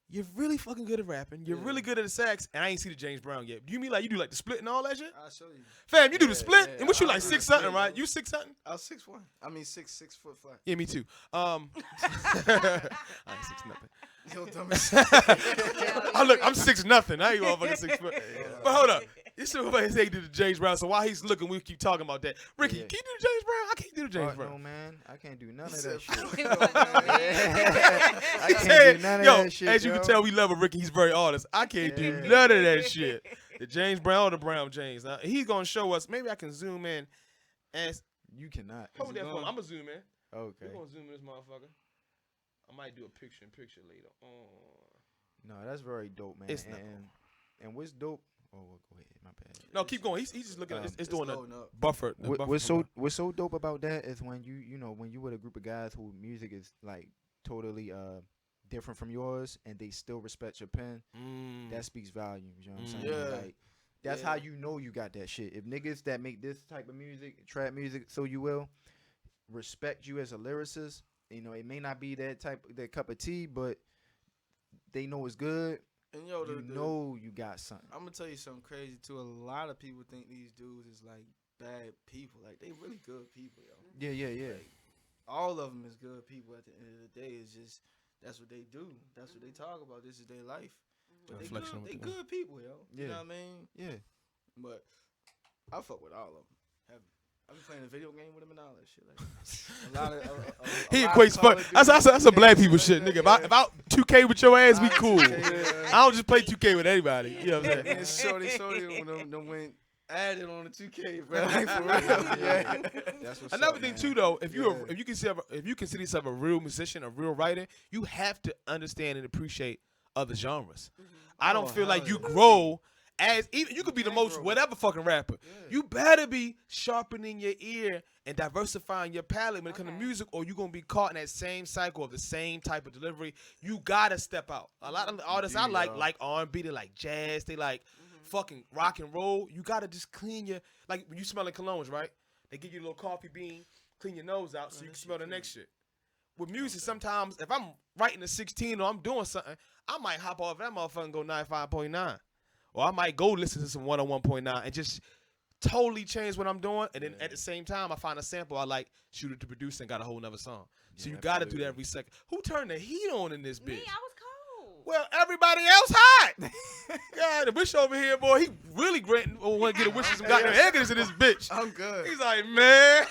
You're really fucking good at rapping. You're really good at the sax, and I ain't see the James Brown yet. Do you mean like you do like the split and all that shit? I'll show you. Fam, you do the Yeah, split, yeah. and what you I like do the 6 something, split, right? yo. You 6 something? I was 6'1". I mean 6 foot flat. Yeah, me too. I ain't 6 nothing. Yo, dumbass. I'm 6 nothing. I ain't motherfucking 6 foot. But hold up. This is what he did to James Brown. So while he's looking, we keep talking about that. Ricky, Yeah. can you do the James Brown? I can't do the James Oh, Brown. no, man. I can't do none of said, that shit. I I can't do none of Yo, that shit, as you yo. can tell, we love Ricky. He's very honest. I can't do Yeah. none of that shit. The James Brown or the Brown James. Now, he's going to show us. Maybe I can zoom in. And You cannot. hold that going? phone. I'm going to zoom in. Okay. We're going to zoom in this motherfucker. I might do a picture-in-picture later on. No, that's very dope, man. It's not and what's dope? Oh, well, go ahead. My bad. No, keep going. He's just looking. It's doing a loading up. buffer. What's so dope about that is when you know when you with a group of guys who music is like totally different from yours and they still respect your pen. That speaks volumes. You know what I'm saying? Yeah. Like that's how you know you got that shit. If niggas that make this type of music, trap music, so you will respect you as a lyricist. You know, it may not be that cup of tea, but they know it's good. And yo, You know you got something. I'm gonna tell you something crazy too. A lot of people think these dudes is like bad people. Like they really good people, yo. Yeah. Like, all of them is good people. At the end of the day, it's just that's what they do. That's what they talk about. This is their life. But they good people, yo. You know what I mean? Yeah. But I fuck with all of them. I've been playing a video game with him and all that shit. Like, a lot of He equates fun. That's a black people shit, nigga. If I 2K with your ass, we cool. I don't just play 2K with anybody. You know what I'm saying? And shorty when them went added on the 2K, bro. Like, for real. Yeah. That's what's Another up, thing man. too, though, if you consider yourself a real musician, a real writer, you have to understand and appreciate other genres. I don't feel like you grow as even you could be the most whatever fucking rapper. You better be sharpening your ear and diversifying your palette when it comes to music, or you're gonna be caught in that same cycle of the same type of delivery. You gotta step out. A lot of the artists I like R&B, they like jazz, they like fucking rock and roll. You gotta just clean your like when you smelling colognes, right? They give you a little coffee bean, clean your nose out so you can smell the next shit. With music, sometimes if I'm writing a 16 or I'm doing something, I might hop off that motherfucker and go 95.9. Or I might go listen to some 101.9 and just totally change what I'm doing. And then at the same time, I find a sample I like, shoot it to produce, and got a whole nother song. So you got to do that every second. Who turned the heat on in this bitch? Me, I was cold. Well, everybody else hot. God, the wish over here, boy, he really great. Want to get a wish of some goddamn air conditioner in this bitch. I'm good. He's like, man.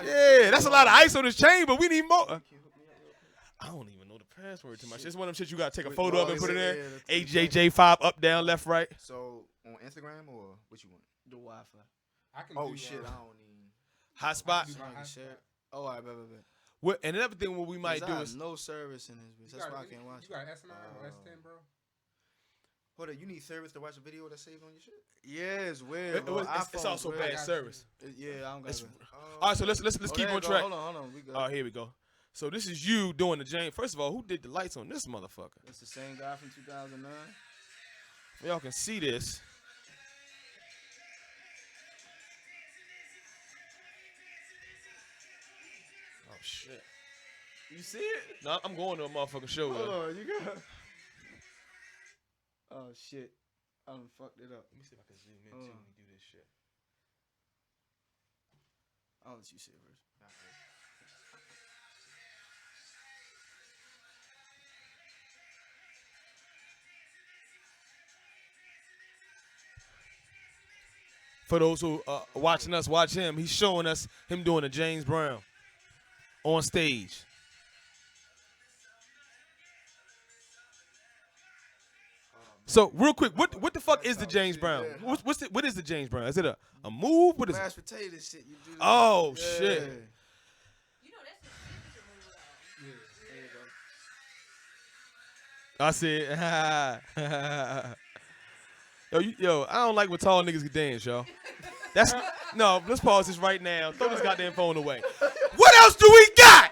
Yeah, that's a lot of ice on his chain, but we need more. I don't even know the password to my shit. It's one of them shit you got to take a photo of and put it in. AJJ5, up, down, left, right. So on Instagram or what you want? The Wi-Fi. I can Oh do, shit, I don't need. Hotspot. Oh, all right, bet. And another thing what we might do is no service in this bitch. That's why I can't watch it. You got S9 or S10, bro? Hold on, you need service to watch a video that's saved on your shit? Yeah, it's weird. It's also bad service. Yeah, I don't got it. All right, so let's keep on track. Hold on. We good. All right, here we go. So this is you doing the James. First of all, who did the lights on this motherfucker? It's the same guy from 2009. Y'all can see this. Oh shit! You see it? No, I'm going to a motherfucking show. Hold on, you got. Oh shit! I done fucked it up. Let me see if I can zoom in too when we do this shit. I'll let you see it first. For those who watching us, watch him. He's showing us him doing a James Brown on stage. So real quick, what the fuck is the James Brown? What is the James Brown? Is it a move? What is mashed it? potato shit. You do Oh shit! You know that's his signature move, though. I said, yo, I don't like when tall niggas can dance, y'all. That's no. Let's pause this right now. Throw this goddamn phone away. What else do we got?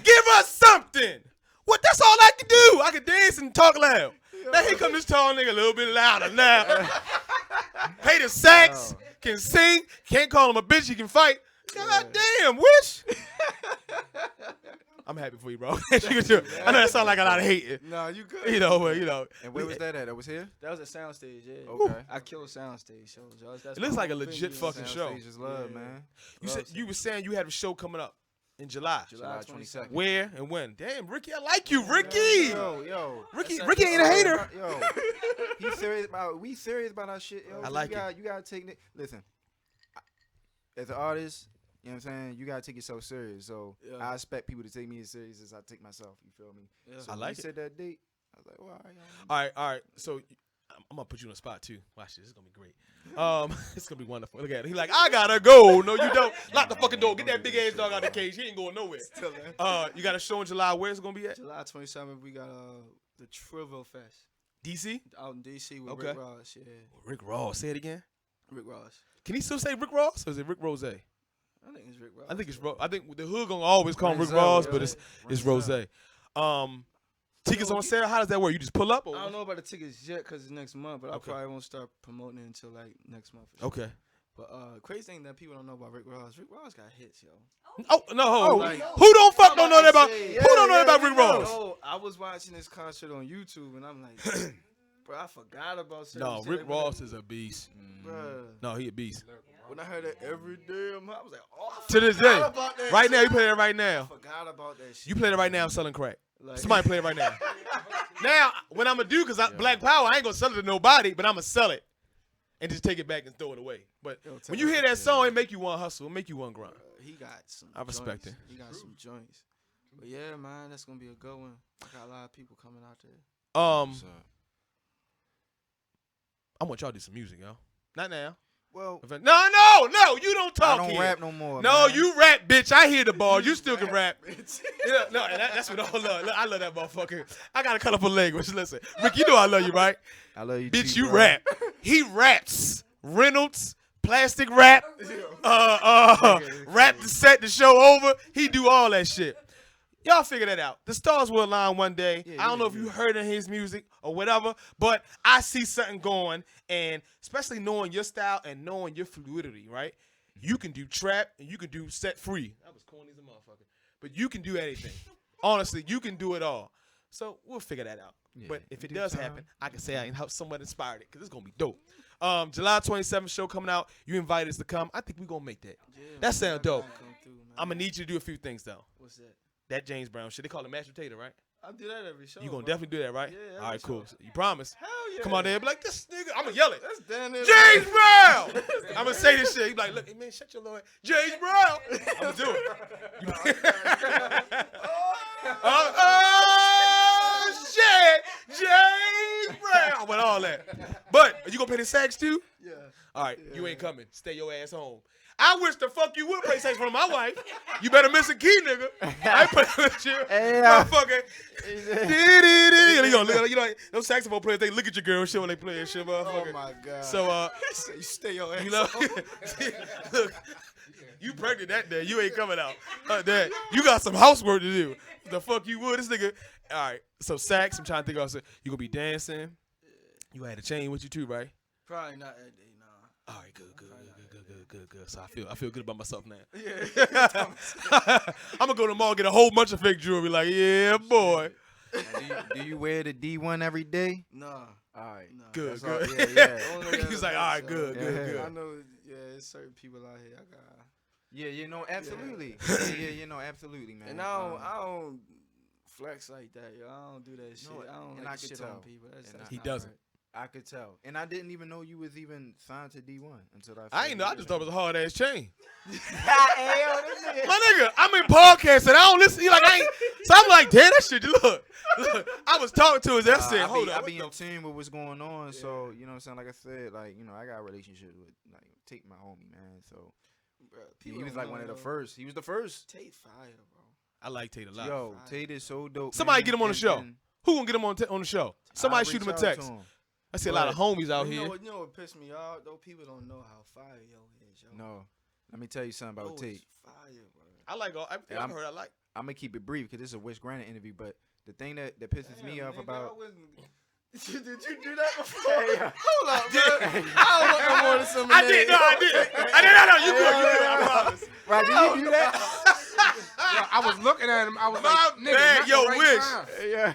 Give us something. What? That's all I can do. I can dance and talk loud. Now here come this tall nigga a little bit louder now. Play the sax, can sing, can't call him a bitch, he can fight. God damn, Wish. I'm happy for you, bro. I know that sound like a lot of hate. No, you good. You know. And where was that at? That was here? That was a soundstage, yeah. Okay. I killed soundstage shows, y'all. That's It looks like a my legit venue. fucking show. Soundstage is love, man. You were saying you had a show coming up in July. July 22nd. Where and when? Damn, Ricky, I like you, Ricky. Yo. Ricky ain't a hater. Yo. We serious about our shit, yo. I like it. You gotta take it. Listen, as an artist, you know what I'm saying? You gotta take yourself serious. So I expect people to take me as serious as I take myself. You feel me? Yeah. So I when like you it. said that date, I was like, well, all right. All right. So I'm gonna put you on the spot too. Watch this. It's gonna be great. It's gonna be wonderful. Look at it. He like, I gotta go. No, you don't. Lock the fucking door. Get that big ass dog out of the cage. He ain't going nowhere. You got a show in July. Where's it gonna be at? July 27th, we got the Trivial Fest DC. out in DC with Okay. Rick Ross. Yeah, Rick Ross. Say it again. Rick Ross. Can he still say Rick Ross or is it Rick Rose? I think it's Rick Ross. I think it's I think the hood gonna always call him Rick Ross, but it's Rose. Tickets on sale. How does that work? You just pull up? Or? I don't know about the tickets yet because it's next month, but I Okay. probably won't start promoting it until like next month. Okay. But crazy thing that people don't know about Rick Ross. Rick Ross got hits, yo. Oh no! like- who don't fuck don't know that about? Say, Who don't know about Rick Ross? Yo, I was watching this concert on YouTube and I'm like, bro, I forgot about certain No, shit. Rick They be Ross is a beast. like, bruh. No, he a beast. When I heard that every day, I was like, oh, I To this forgot day, about that right shit. now, you play it right I now. forgot about that shit. You play it right now. I'm selling crack. Like, Somebody play it right now. Now, what I'm gonna do, cause Black Power, I ain't gonna sell it to nobody, but I'm gonna sell it and just take it back and throw it away. But Yo, when you hear that song, it make you want to hustle, it make you want to grind. he got some. I respect joints. it. He got some joints. But yeah, man, that's gonna be a good one. I got a lot of people coming out there. I want y'all to do some music, yo. Not now. Well, No, you don't talk I don't here. rap no more. No, man. you rap, bitch. I hear the ball. You still can rap. Yeah, no, and that's what I love. Look, I love that motherfucker. I got a colorful language. Listen, Rick, you know I love you, right? I love you, Bitch, too, you bro. rap. He raps. Reynolds, plastic rap, rap to set the show over. He do all that shit. Y'all figure that out. The stars will align one day. I don't know if you heard of his music or whatever, but I see something going, and especially knowing your style and knowing your fluidity, right? You can do trap and you can do set free. That was corny as a motherfucker. But you can do anything. Honestly, you can do it all. So we'll figure that out. Yeah, But if in it due does time. happen, I can say I can help someone inspired it because it's going to be dope. July 27th show coming out. You invited us to come. I think we're going to make that. Yeah, That sound man, dope. come through, man. I'm going to need you to do a few things, though. What's that? That James Brown shit. They call it mashed potato, right? I do that every show. You going to bro. definitely do that, right? Yeah, All right, every cool. show. You promise? Hell yeah. Come on there. Be like, this nigga. I'm going to yell it. That's damn near. James Brown! I'm going to say this shit. You be like, look, hey, man, shut your little ass. James Brown! I'm going to do it. Oh, shit! James Brown! But all that. But, you going to play the sax too? Yeah. All right, you ain't coming. Stay your ass home. I wish the fuck you would play sax for my wife. You better miss a key, nigga. I ain't playing with you. Yeah. Motherfucker. You know, those saxophone players, they look at your girl and shit when they play and shit, motherfucker. Oh my god. So, you stay your ass. you know, home. look, you pregnant that day. You ain't coming out. Dad, you got some housework to do. The fuck you would, this nigga. All right, so sax, I'm trying to think of, you gonna be dancing. You had a chain with you too, right? Probably not that day, nah. All right, good. So I feel good about myself now. Yeah. I'm gonna go to the mall and get a whole bunch of fake jewelry. Like, yeah, boy. Do you wear the D1 every day? Nah. All right. Nah. Good, That's all- good. yeah. Only He's that like, all right, so, good. I know, yeah, there's certain people out here I got. Yeah, you know, absolutely. Yeah, you know, absolutely, man. And I don't flex like that, yo. I don't do that shit. No, I don't and like I to could shit on tell. people. That's And not He right. doesn't. I could tell. And I didn't even know you was even signed to D1 until I ain't know. I just thought it was a hard ass chain. Hell, My nigga, I'm in podcast and I don't listen. He like, I ain't. So I'm like, damn, that shit. Look. I was talking to his ass. Said, hold I up. be in tune with what's going on, so you know what I'm saying. Like I said, like you know, I got a relationship with like Tate, my homie, man. So Bruh, he people was don't like one of know, the though. first. He was the first. Tate fire, bro. I like Tate a lot. Yo, Fire. Tate is so dope. Somebody man. get him on the And- show. and Who gonna get him on the show? Somebody I'll shoot him a reach out text. to him. I see a lot of homies out you here. Know what pissed me off? Though people don't know how fire yo is, yo. No, let me tell you something about Yo is Tate. fire, bro. I like all. I've I'm- heard. I like. I'm gonna keep it brief because this is a Wes Granite interview. But the thing that pisses me Damn, off nigga, about I wasn't- Did you do that before? Hey, yo. Hold up, man. I don't want no more than some I did. No, I did. No. You good. I promise. Right, did you do that? Yo, I was looking at him. I was My like, nigga, bad, not yo, the right Wish. time. Yeah.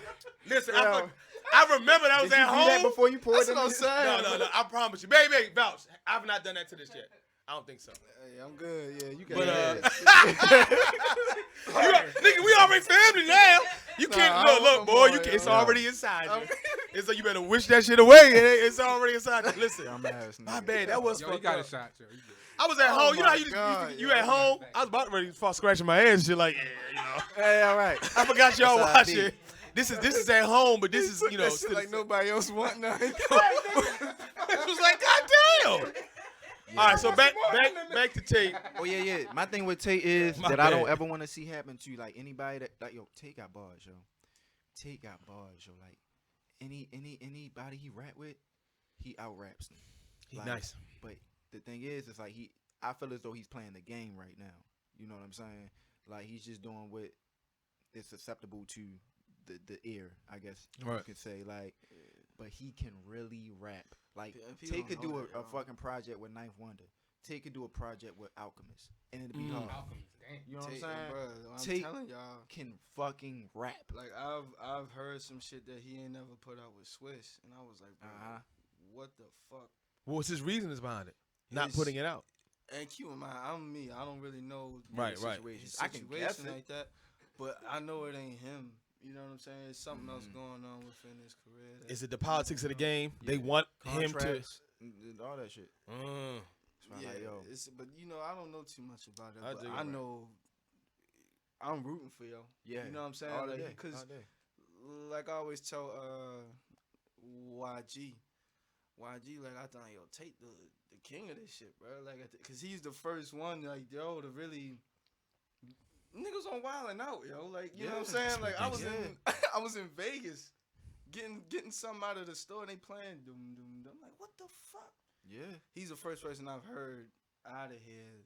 Listen, Yo. I remember that I was Did you at do that home. before you poured That's it what I'm in? saying. No. I promise you, baby, vouch. I've not done that to this yet. I don't think so. Hey, I'm good. Yeah, you got But it. nigga, we already family now. You can't I look, want boy. more, You can't, it's yo. already inside you. It's like you better wish that shit away. It's already inside you. Listen, Dumbass my nigga. bad. That was Yo, he fucked got a up. shot, yo. He good. I was at home. You know how you God, you yo. at home? I was about ready to start scratching my ass and shit like, yeah, you know. Hey, all right. I forgot y'all That's how I watching. be. This is at home, but this is That shit still like nobody else want nothing. It was like, God damn. All right, so back to Tate. Oh yeah. My thing with Tate is My that I don't bad. ever want to see happen to like anybody that like yo. Tate got bars, yo. Tate got bars, yo. Like anybody he rap with, he out raps them. He's Like, nice. But the thing is, it's like I feel as though he's playing the game right now. You know what I'm saying? Like he's just doing what is acceptable to the ear, I guess you Right. could say. Like, but he can really rap. Like, Yeah, if you Tate don't could do know a that, yo. fucking project with Ninth Wonder. Tate could do a project with Alchemist, and it'd be hard. You know what I'm Tate, saying? bro, I'm Tate- telling y'all. Can fucking rap. Like I've heard some shit that he ain't never put out with Swiss, and I was like, bro, what the fuck? What's his reasons behind it? Not His- putting it out. And keep in mind, I'm me. I don't really know Right, his right. situation I can guess it. like that, but I know it ain't him. You know what I'm saying? There's something else Mhm. going on within his career. that- Is it the politics of the game? They Yeah. want him to. Contracts, all that shit. Mm. So I'm Yeah, like, yo, but I don't know too much about it. I But dig it, I right. know I'm rooting for yo. yeah, You know what I'm saying? all Like, day, because all day. like I always tell YG, like I thought yo Tate the king of this shit, bro. Like, cause he's the first one, like yo, to really niggas on Wildin' Out, yo. Like you know what I'm Yeah. saying? Like I was Yeah. in I was in Vegas, getting something out of the store, and they playing doom doom doom. I'm like, what the fuck? Yeah, He's the first person I've heard out of here.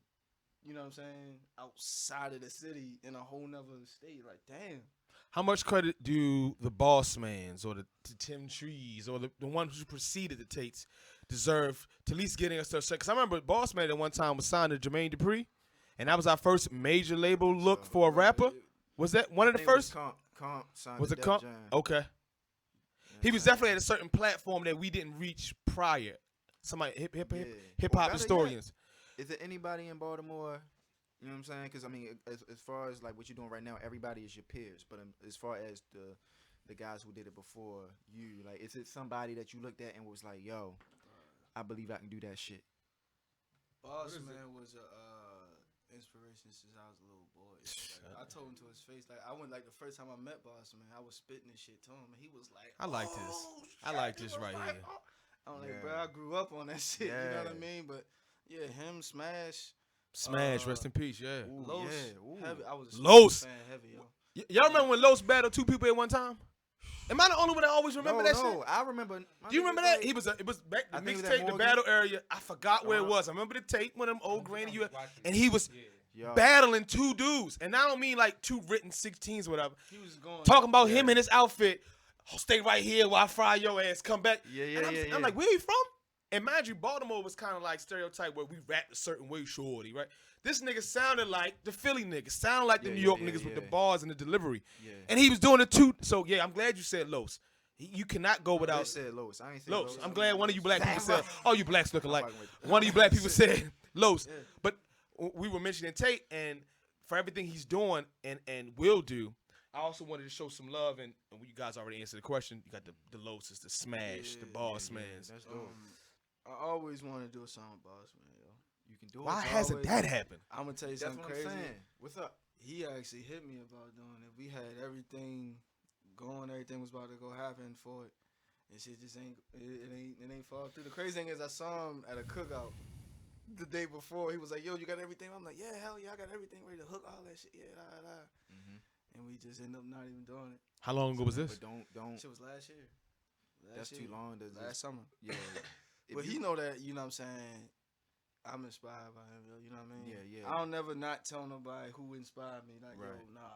You know what I'm saying? Outside of the city in a whole nother state. Like, damn. How much credit do the Boss Mans or the Tim Trees or the ones who preceded the Tates deserve to at least getting us to a Because I remember Boss Man at one time was signed to Jermaine Dupri, and that was our first major label look for a rapper. Was that one of the I think it was first? Comp signed Was to it Def Comp? Jam. Okay. You know He what was I'm definitely at a certain platform that we didn't reach prior. Somebody hip saying? Yeah. hip Or hop better historians. yet, is there anybody in Baltimore? You know what I'm saying? Because I mean, as far as like what you're doing right now, everybody is your peers. But as far as the guys who did it before you, like, is it somebody that you looked at and was like, yo, I believe I can do that shit? Boss Man was a inspiration since I was a little boy. Like, I told him to his face. Like I went like the first time I met Boss Man, I was spitting this shit to him, and he was like, I like this. "Oh, I shit." like He this was right like, here. "Oh." I'm like, Yeah. bro, I grew up on that shit. You know what I Yeah. mean? But yeah, him Smash. Smash, rest in peace, yeah. Ooh, Los, yeah, ooh. heavy. I was a Los. fan heavy, yo. Y'all remember when Los battled two people at one time? Am I the only one that always remember that shit? I remember. Do you remember that? It was back the I think it was at mixtape, the Morgan. battle area. I forgot where it Uh-huh. was. I remember the tape, one of them old granny, and he was Yo, battling two dudes, and I don't mean like two written 16s or whatever. He was going Talking about Yeah. him in his outfit. Oh, stay right here while I fry your ass. Come back. Yeah, And I'm, yeah. I'm like, where you from? And mind you, Baltimore was kind of like stereotype where we rapped a certain way, shorty, right? This nigga sounded like the Philly niggas, sounded like the Yeah, New yeah, York yeah, niggas with the yeah. bars and the delivery. Yeah. And he was doing it too. So yeah, I'm glad you said Los. You cannot go I without said Los. I ain't said Los. Los. I'm glad one of you black people said, Damn. oh, you blacks look alike. fucking with you. One of you black people said Los. Yeah. But we were mentioning Tate, and for everything he's doing and will do, I also wanted to show some love, and you guys already answered the question. You got the Loses, the Smash, the Yeah, Boss Yeah, Mans. that's dope. I always want to do a song with Boss Man, yo. You can do it. Why bro. hasn't always- that happened? I'm gonna tell you That's something what crazy. I'm saying. What's up? He actually hit me about doing it. We had everything going, everything was about to go happen for it, and shit just ain't fall through. The crazy thing is, I saw him at a cookout the day before. He was like, "Yo, you got everything?" I'm like, "Yeah, hell yeah, I got everything ready to hook all that shit." Yeah, Mm-hmm. and we just ended up not even doing it. How long ago was this? But don't. Shit was last year. That's too long. To Last just, summer. yeah. If But you- he know that, you know what I'm saying, I'm inspired by him, yo, you know what I mean? Yeah, yeah. I don't never not tell nobody who inspired me. Like, Right. yo, nah.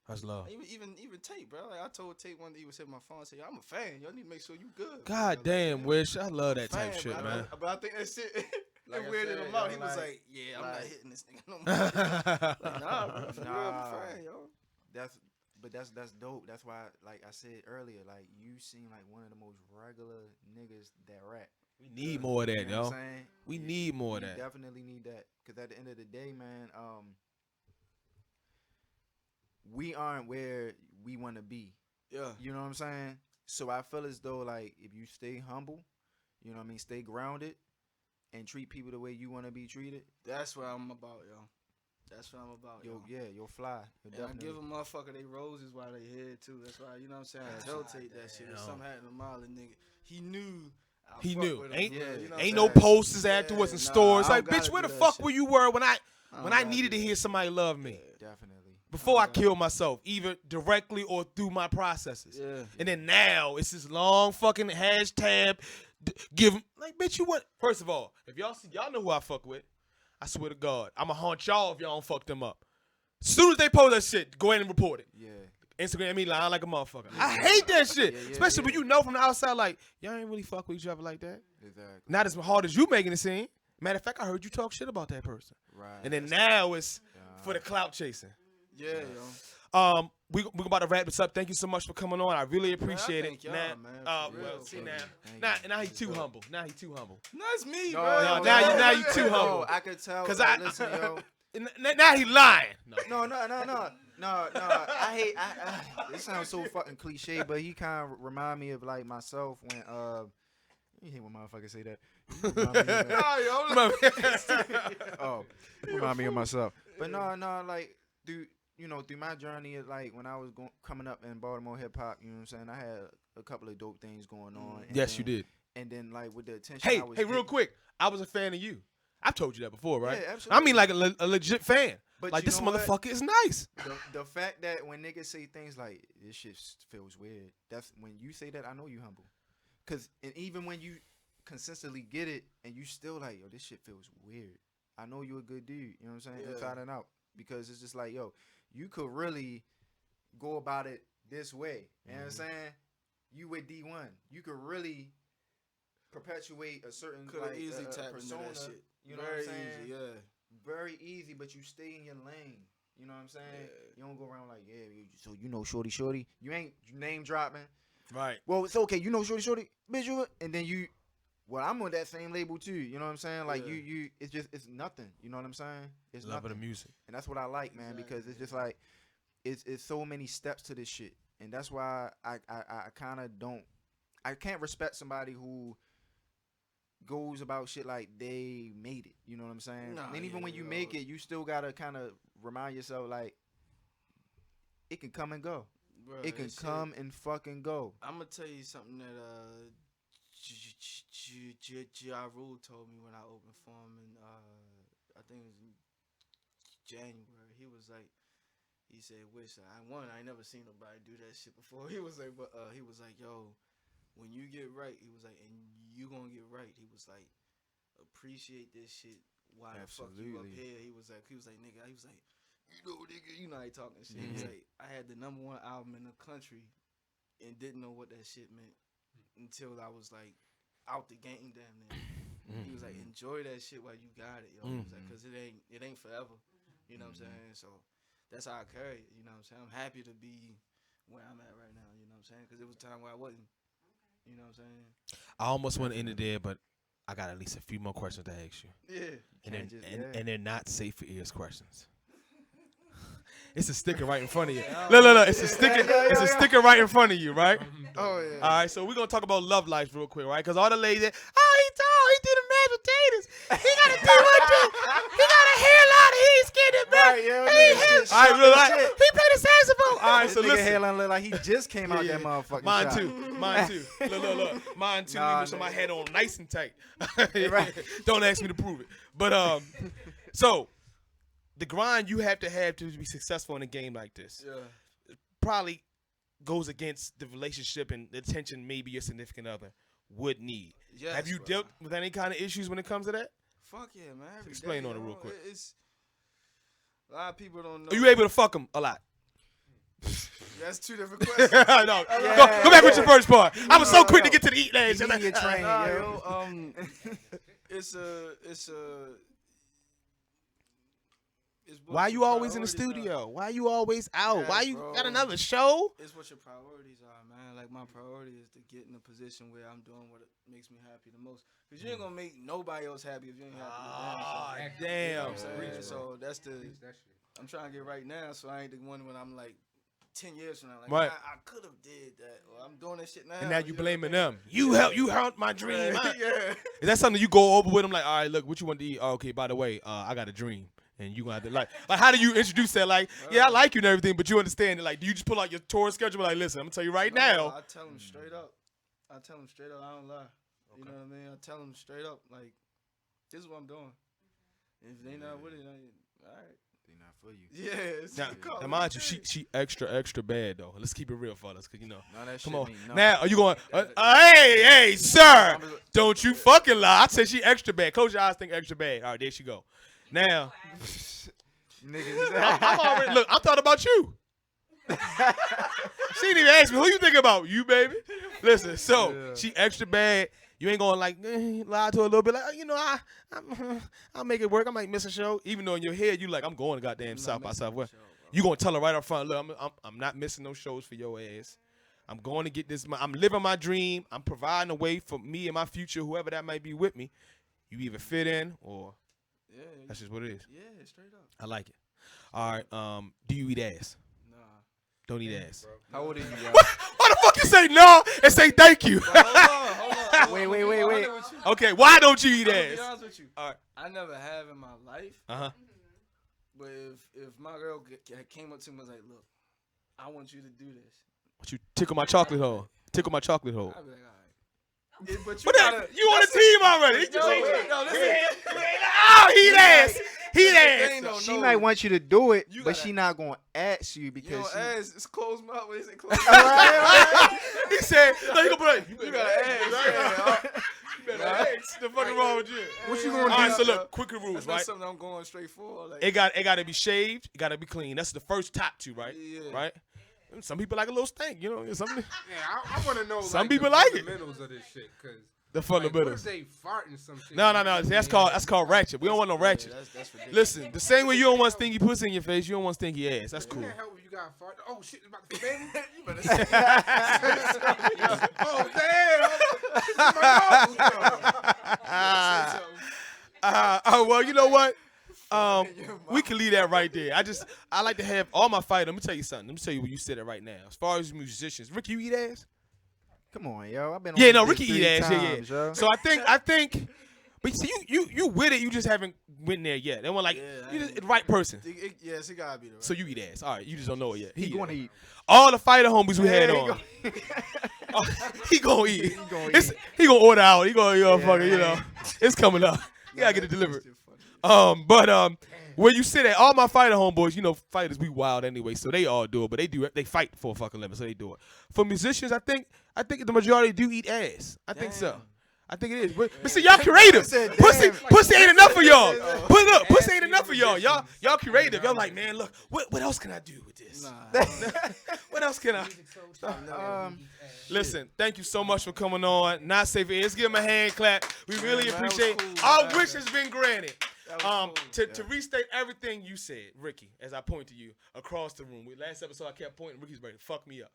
That's love. Even Tate, bro. Like, I told Tate one day, he was hitting my phone and said, yo, I'm a fan. Y'all need to make sure you good. God Like, damn, yeah, Wish. I love that fan, type shit, but man. But I think that shit, Like it I weirded said, him out. yo, He was like- like, yeah, I'm not like- hitting this nigga no more. Like, nah, bro. For real, I'm Nah. a fan, yo. That's dope. That's why, like I said earlier, like you seem like one of the most regular niggas that rap. We need more of that, You know what yo. I'm saying? We need more of We that. definitely need that. Cause at the end of the day, man, we aren't where we want to be. Yeah. You know what I'm saying? So I feel as though like if you stay humble, you know what I mean, stay grounded, and treat people the way you want to be treated. That's what I'm about, yo. That's what I'm about. Yo, Yo. yeah, you'll fly. You'll And I definitely. give a motherfucker they roses while they here too. That's why, you know what I'm saying? I rotate that shit. If Damn. something happened to Molly, nigga, he knew. I He fuck knew. with him, Ain't, bro, you know what ain't I'm no saying? posters afterwards in Yeah, stores. nah, I Like, don't bitch, gotta where do the that fuck shit. were you were when I don't gotta needed do to that hear shit. somebody love me? Definitely. Before I God. killed myself, either directly or through my processes. Yeah. And then now it's this long fucking hashtag. Give 'em- like, bitch, you what? First of all, if y'all know who I fuck with, I swear to God, I'ma haunt y'all if y'all don't fuck them up. As soon as they post that shit, go ahead and report it. Yeah. Instagram me lying like a motherfucker. I hate that shit. Yeah, Especially when you know from the outside, like, y'all ain't really fuck with each other like that. Exactly. Not as hard as you making it seem. Matter of fact, I heard you talk shit about that person. Right. And then now it's Yeah. for the clout chasing. Yeah, yo. We about to wrap this up. Thank you so much for coming on. I really Man, I appreciate thank it. y'all, Now, man, for well, real, see bro. now, Thank you. now he too Dope. humble. Now he too humble. No, it's me, No, bro. no, now you too no, humble. I could tell. 'Cause Cause I- listen, yo. Now he lying. No. I hate. It sounds so fucking cliche, but he kind of remind me of like myself when You hate when motherfuckers say that. You remind me of that. Oh, remind me of myself. But no, like, through my journey, like when I was coming up in Baltimore hip hop, you know what I'm saying? I had a couple of dope things going on. And Yes, then, you did. And then like with the attention, Hey, I was real getting- quick. I was a fan of you. I've told you that before, right? Yeah, I absolutely. mean, like a legit fan. But Like, you this know what? motherfucker is nice. The fact that when niggas say things like this shit feels weird, that's when you say that I know you humble. And even when you consistently get it and you still like, yo, this shit feels weird. I know you a good dude, you know what I'm saying? Yeah. Inside and out. Because it's just like, yo, you could really go about it this way. You know what I'm saying? You with D1. You could really perpetuate a certain Could have like, easily a tapped into persona. that shit. You know Very what I'm saying? easy, yeah. Very easy, but you stay in your lane. You know what I'm saying? Yeah. You don't go around like, yeah, so you know shorty. You ain't name dropping. Right. Well, it's okay. You know shorty, bitch, and then you, well, I'm on that same label too. You know what I'm saying? Like Yeah. it's nothing. You know what I'm saying? It's Love of nothing. the music. And that's what I like, man, because it's just like, it's so many steps to this shit. And that's why I kind of I can't respect somebody who goes about shit like they made it. You know what I'm saying? Nah, and even yeah, when you yo. make it, you still gotta kind of remind yourself like it can come and go. Bruh, It can that shit- come and fucking go. I'm gonna tell you something that Ja Rule told me when I opened for him in I think it was in January. He was like, he said, "Wish I ain't never seen nobody do that shit before." He was like, but he was like, "Yo, when you get right," he was like, "and you gonna get right." He was like, "Appreciate this shit. Why the fuck you up Absolutely. here?" He was like, nigga. He was like, nigga, you know how he talking shit. He was like, I had the #1 album in the country and didn't know what that shit meant until I was like out the game damn near. He was like, enjoy that shit while you got it, yo. He was like, cause it ain't forever. You know what I'm saying? So that's how I carry it. You know what I'm saying? I'm happy to be where I'm at right now. You know what I'm saying? Cause it was a time where I wasn't. You know what I'm saying? I almost want to end it there, but I got at least a few more questions to ask you. Yeah. And they're, Can't just- and they're not safe for ears questions. It's a sticker right in front of you. Look. It's a sticker. It's a sticker right in front of you, right? Oh yeah. All right. So we're gonna talk about love life real quick, right? Because all the ladies, he did the mashed potatoes. He got a D1 too. He got a hairline. And he's getting back. Right, yeah, All right, real like, he played the saxophone. All right, This so nigga listen. hairline look like he just came out that motherfucking Mine shop. too. Mine too. Look. Mine too. Nah, Even so my nigga. head on nice and tight. Right. Don't ask me to prove it. But so the grind you have to be successful in a game like this Yeah. probably goes against the relationship and the attention maybe your significant other would need. Yes, Have you bro. dealt with any kind of issues when it comes to that? Fuck yeah, man. Every Explain day, on it yo. real quick. It's a lot of people don't know. Are you able to fuck them a lot? That's two different questions. No. Go back with your first part. I was so quick to get to the eat last. Immediate train, Nah, yo. yo, it's what Why your you always in the priorities are. studio? Why you always out? Yes, Why you bro. got another show? It's what your priorities are, man. Like my priority is to get in a position where I'm doing what makes me happy the most. Cause you ain't gonna make nobody else happy if you ain't happy. Ah, with them, so, you know damn. what I'm saying? So that's the. That shit. I'm trying to get right now, so I ain't the one when I'm like 10 years from now. Like, Right. I could have did that. Or I'm doing this shit now. And now you know blaming what I'm them. You helped my dream. saying? Yeah. Is that something you go over with them like, all right, look, what you want to eat? Oh, okay, by the way, I got a dream. And you gonna have to like how do you introduce that? Like, yeah, I like you and everything, but you understand it. Like, do you just pull out your tour schedule? Like, listen, I'm gonna tell you right now. I tell them straight up. I don't lie. You know what I mean? I tell them straight up, like, this is what I'm doing. If they not with it, all right. They not for you. Yeah. Now mind you, she extra bad though. Let's keep it real, fellas, cause you know. No, that Come shit on. mean nothing. Now, are you going? Hey, sir! Don't you fucking lie. I said she extra bad. Close your eyes, think extra bad. All right, there she go. Now, Niggas. I'm already look. I thought about you. She didn't even ask me who you think about. You, baby. Listen, so she extra bad. You ain't gonna like lie to her a little bit. Like, you know, I'll make it work. I might miss a show, even though in your head you like I'm going to goddamn South by Southwest. You gonna tell her right up front, look, I'm not missing no shows for your ass. I'm going to get this. I'm living my dream. I'm providing a way for me and my future, whoever that might be with me. You either fit in or that's just what it is. Yeah, straight up. I like it. All right. Do you eat ass? Nah. Don't eat ass. How old are you, yo? Why the fuck you say no and say thank you? Hold on. Wait. Okay, why don't you eat I'm gonna ass? be honest with you. All right. I never have in my life. Uh-huh. But if my girl came up to me and was like, look, I want you to do this. But you tickle my chocolate hole. Tickle my chocolate hole. I'd be like, all right. Yeah, but But that, you on the team already. He just ain't. listen. Oh, he ass. He Ain't ass. no She no. might want you to do it, You but gotta- she not gonna ask you You because know, she. ass, it's closed mouth. What is it? Closed mouth. He said, no, you gonna put it. You gotta ask. You better ask. The fucking wrong with you? What you All gonna do? right, so look, quicker rules, That's not right? something I'm going straight for. Like, It got to be shaved. It got to be clean. That's the first top two, right? Yeah. Right. Some people like a little stank, you know. Some Yeah, I want to know. Some like, people the like it. fundamentals of this shit, cause the like, fundamentals. what if they farting some shit? No. That's called ratchet. We don't want no ratchet. that's ridiculous. Listen, the same way you don't want stinky pussy in your face, you don't want stinky ass. That's It cool. can't help if you got fart. Oh shit, it's about to baby. You better say Oh damn. Well, you know what? We can leave that right there. I like to have all my fighters. Let me tell you something. Let me tell you where you sit at right now. As far as musicians, Ricky, you eat ass? Come on, yo. I've been. Yeah, on no, this Ricky bitch eat 3 ass. times, Yeah. yo. So I think, but see, you with it. You just haven't went there yet. They want like Yeah, you just the right person. yes, it gotta be the right. So you eat ass. All right, you just don't know it yet. He gonna eat. All the fighter homies we had Yeah, on. He gonna eat. gonna It's- He gonna order out. He gonna Yeah, fucking, you know. man. It's coming up. You gotta get it delivered. But where you sit at, all my fighter homeboys, you know, fighters we wild anyway, so they all do it. But they fight for a fucking living, so they do it. For musicians, I think the majority do eat ass. I think so. I think it is. But see, y'all creative. said, Pussy ain't enough for y'all. But look, pussy ain't enough for y'all. Y'all creative. Y'all like, man, look, what else can I do with this? What else can I? Listen, thank you so much for coming on. Not safe. Let's give him a hand clap. We really man, that was appreciate cool, Our man. wish has been granted. Cool. To restate everything you said, Ricky, as I point to you across the room. Last episode I kept pointing. Ricky's ready to fuck me up.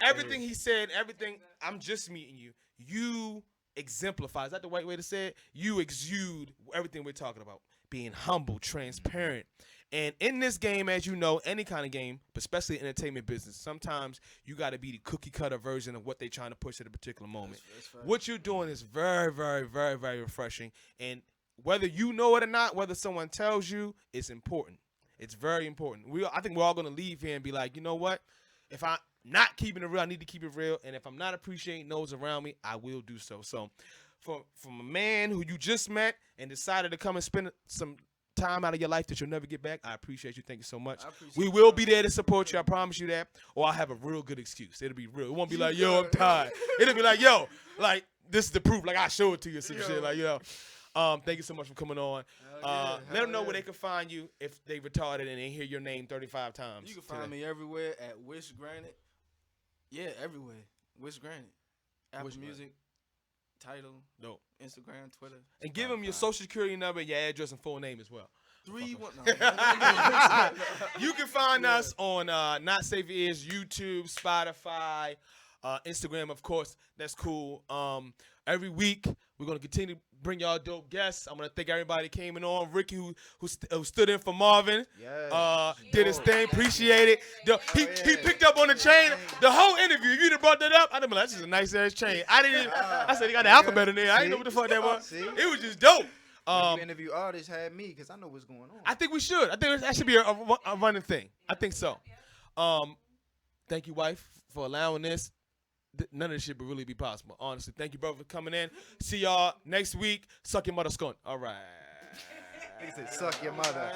Everything he said, everything. I'm just meeting you. You exemplify. Is that the right way to say it? You exude everything we're talking about. Being humble, transparent. And in this game, as you know, any kind of game, but especially entertainment business, sometimes you got to be the cookie cutter version of what they're trying to push at a particular moment. What you're doing is very, very, very, very refreshing. And whether you know it or not, whether someone tells you, it's important. It's very important. I think we're all going to leave here and be like, you know what? If I'm not keeping it real, I need to keep it real. And if I'm not appreciating those around me, I will do so. So from a man who you just met and decided to come and spend some time out of your life that you'll never get back, I appreciate you. Thank you so much. We will be there to support you. I promise you that. Or I'll have a real good excuse. It'll be real. It won't be like, yo, I'm tired. It'll be like, yo, like, this is the proof. Like, I show it to you or some shit. Like, you know. Thank you so much for coming on. Let them know where they can find you if they retarded and they hear your name 35 times. You can find me everywhere at Wish Granted. Yeah, everywhere. Wish Granted. Apple Music, Tidal, Dope. Instagram, Twitter. And give them your social security number, your address, and full name as well. 3-1. You can find us on Not Safe Ears, YouTube, Spotify, Instagram, of course. That's cool. Every week, we're going to continue to bring y'all dope guests. I'm going to thank everybody that came in on. Ricky, who stood in for Marvin, did his thing. Appreciate it. He picked up on the chain. The whole interview, if you'd have brought that up, I'd have been like, that's just a nice-ass chain. I said, he got the alphabet in there. I didn't know what the fuck that was. It was just dope. When you interview artists, had me because I know what's going on. I think we should. I think that should be a running thing. I think so. Thank you, wife, for allowing this. None of this shit would really be possible, honestly. Thank you, brother, for coming in. See y'all next week. Suck your mother skunt. All right. He said, suck your mother.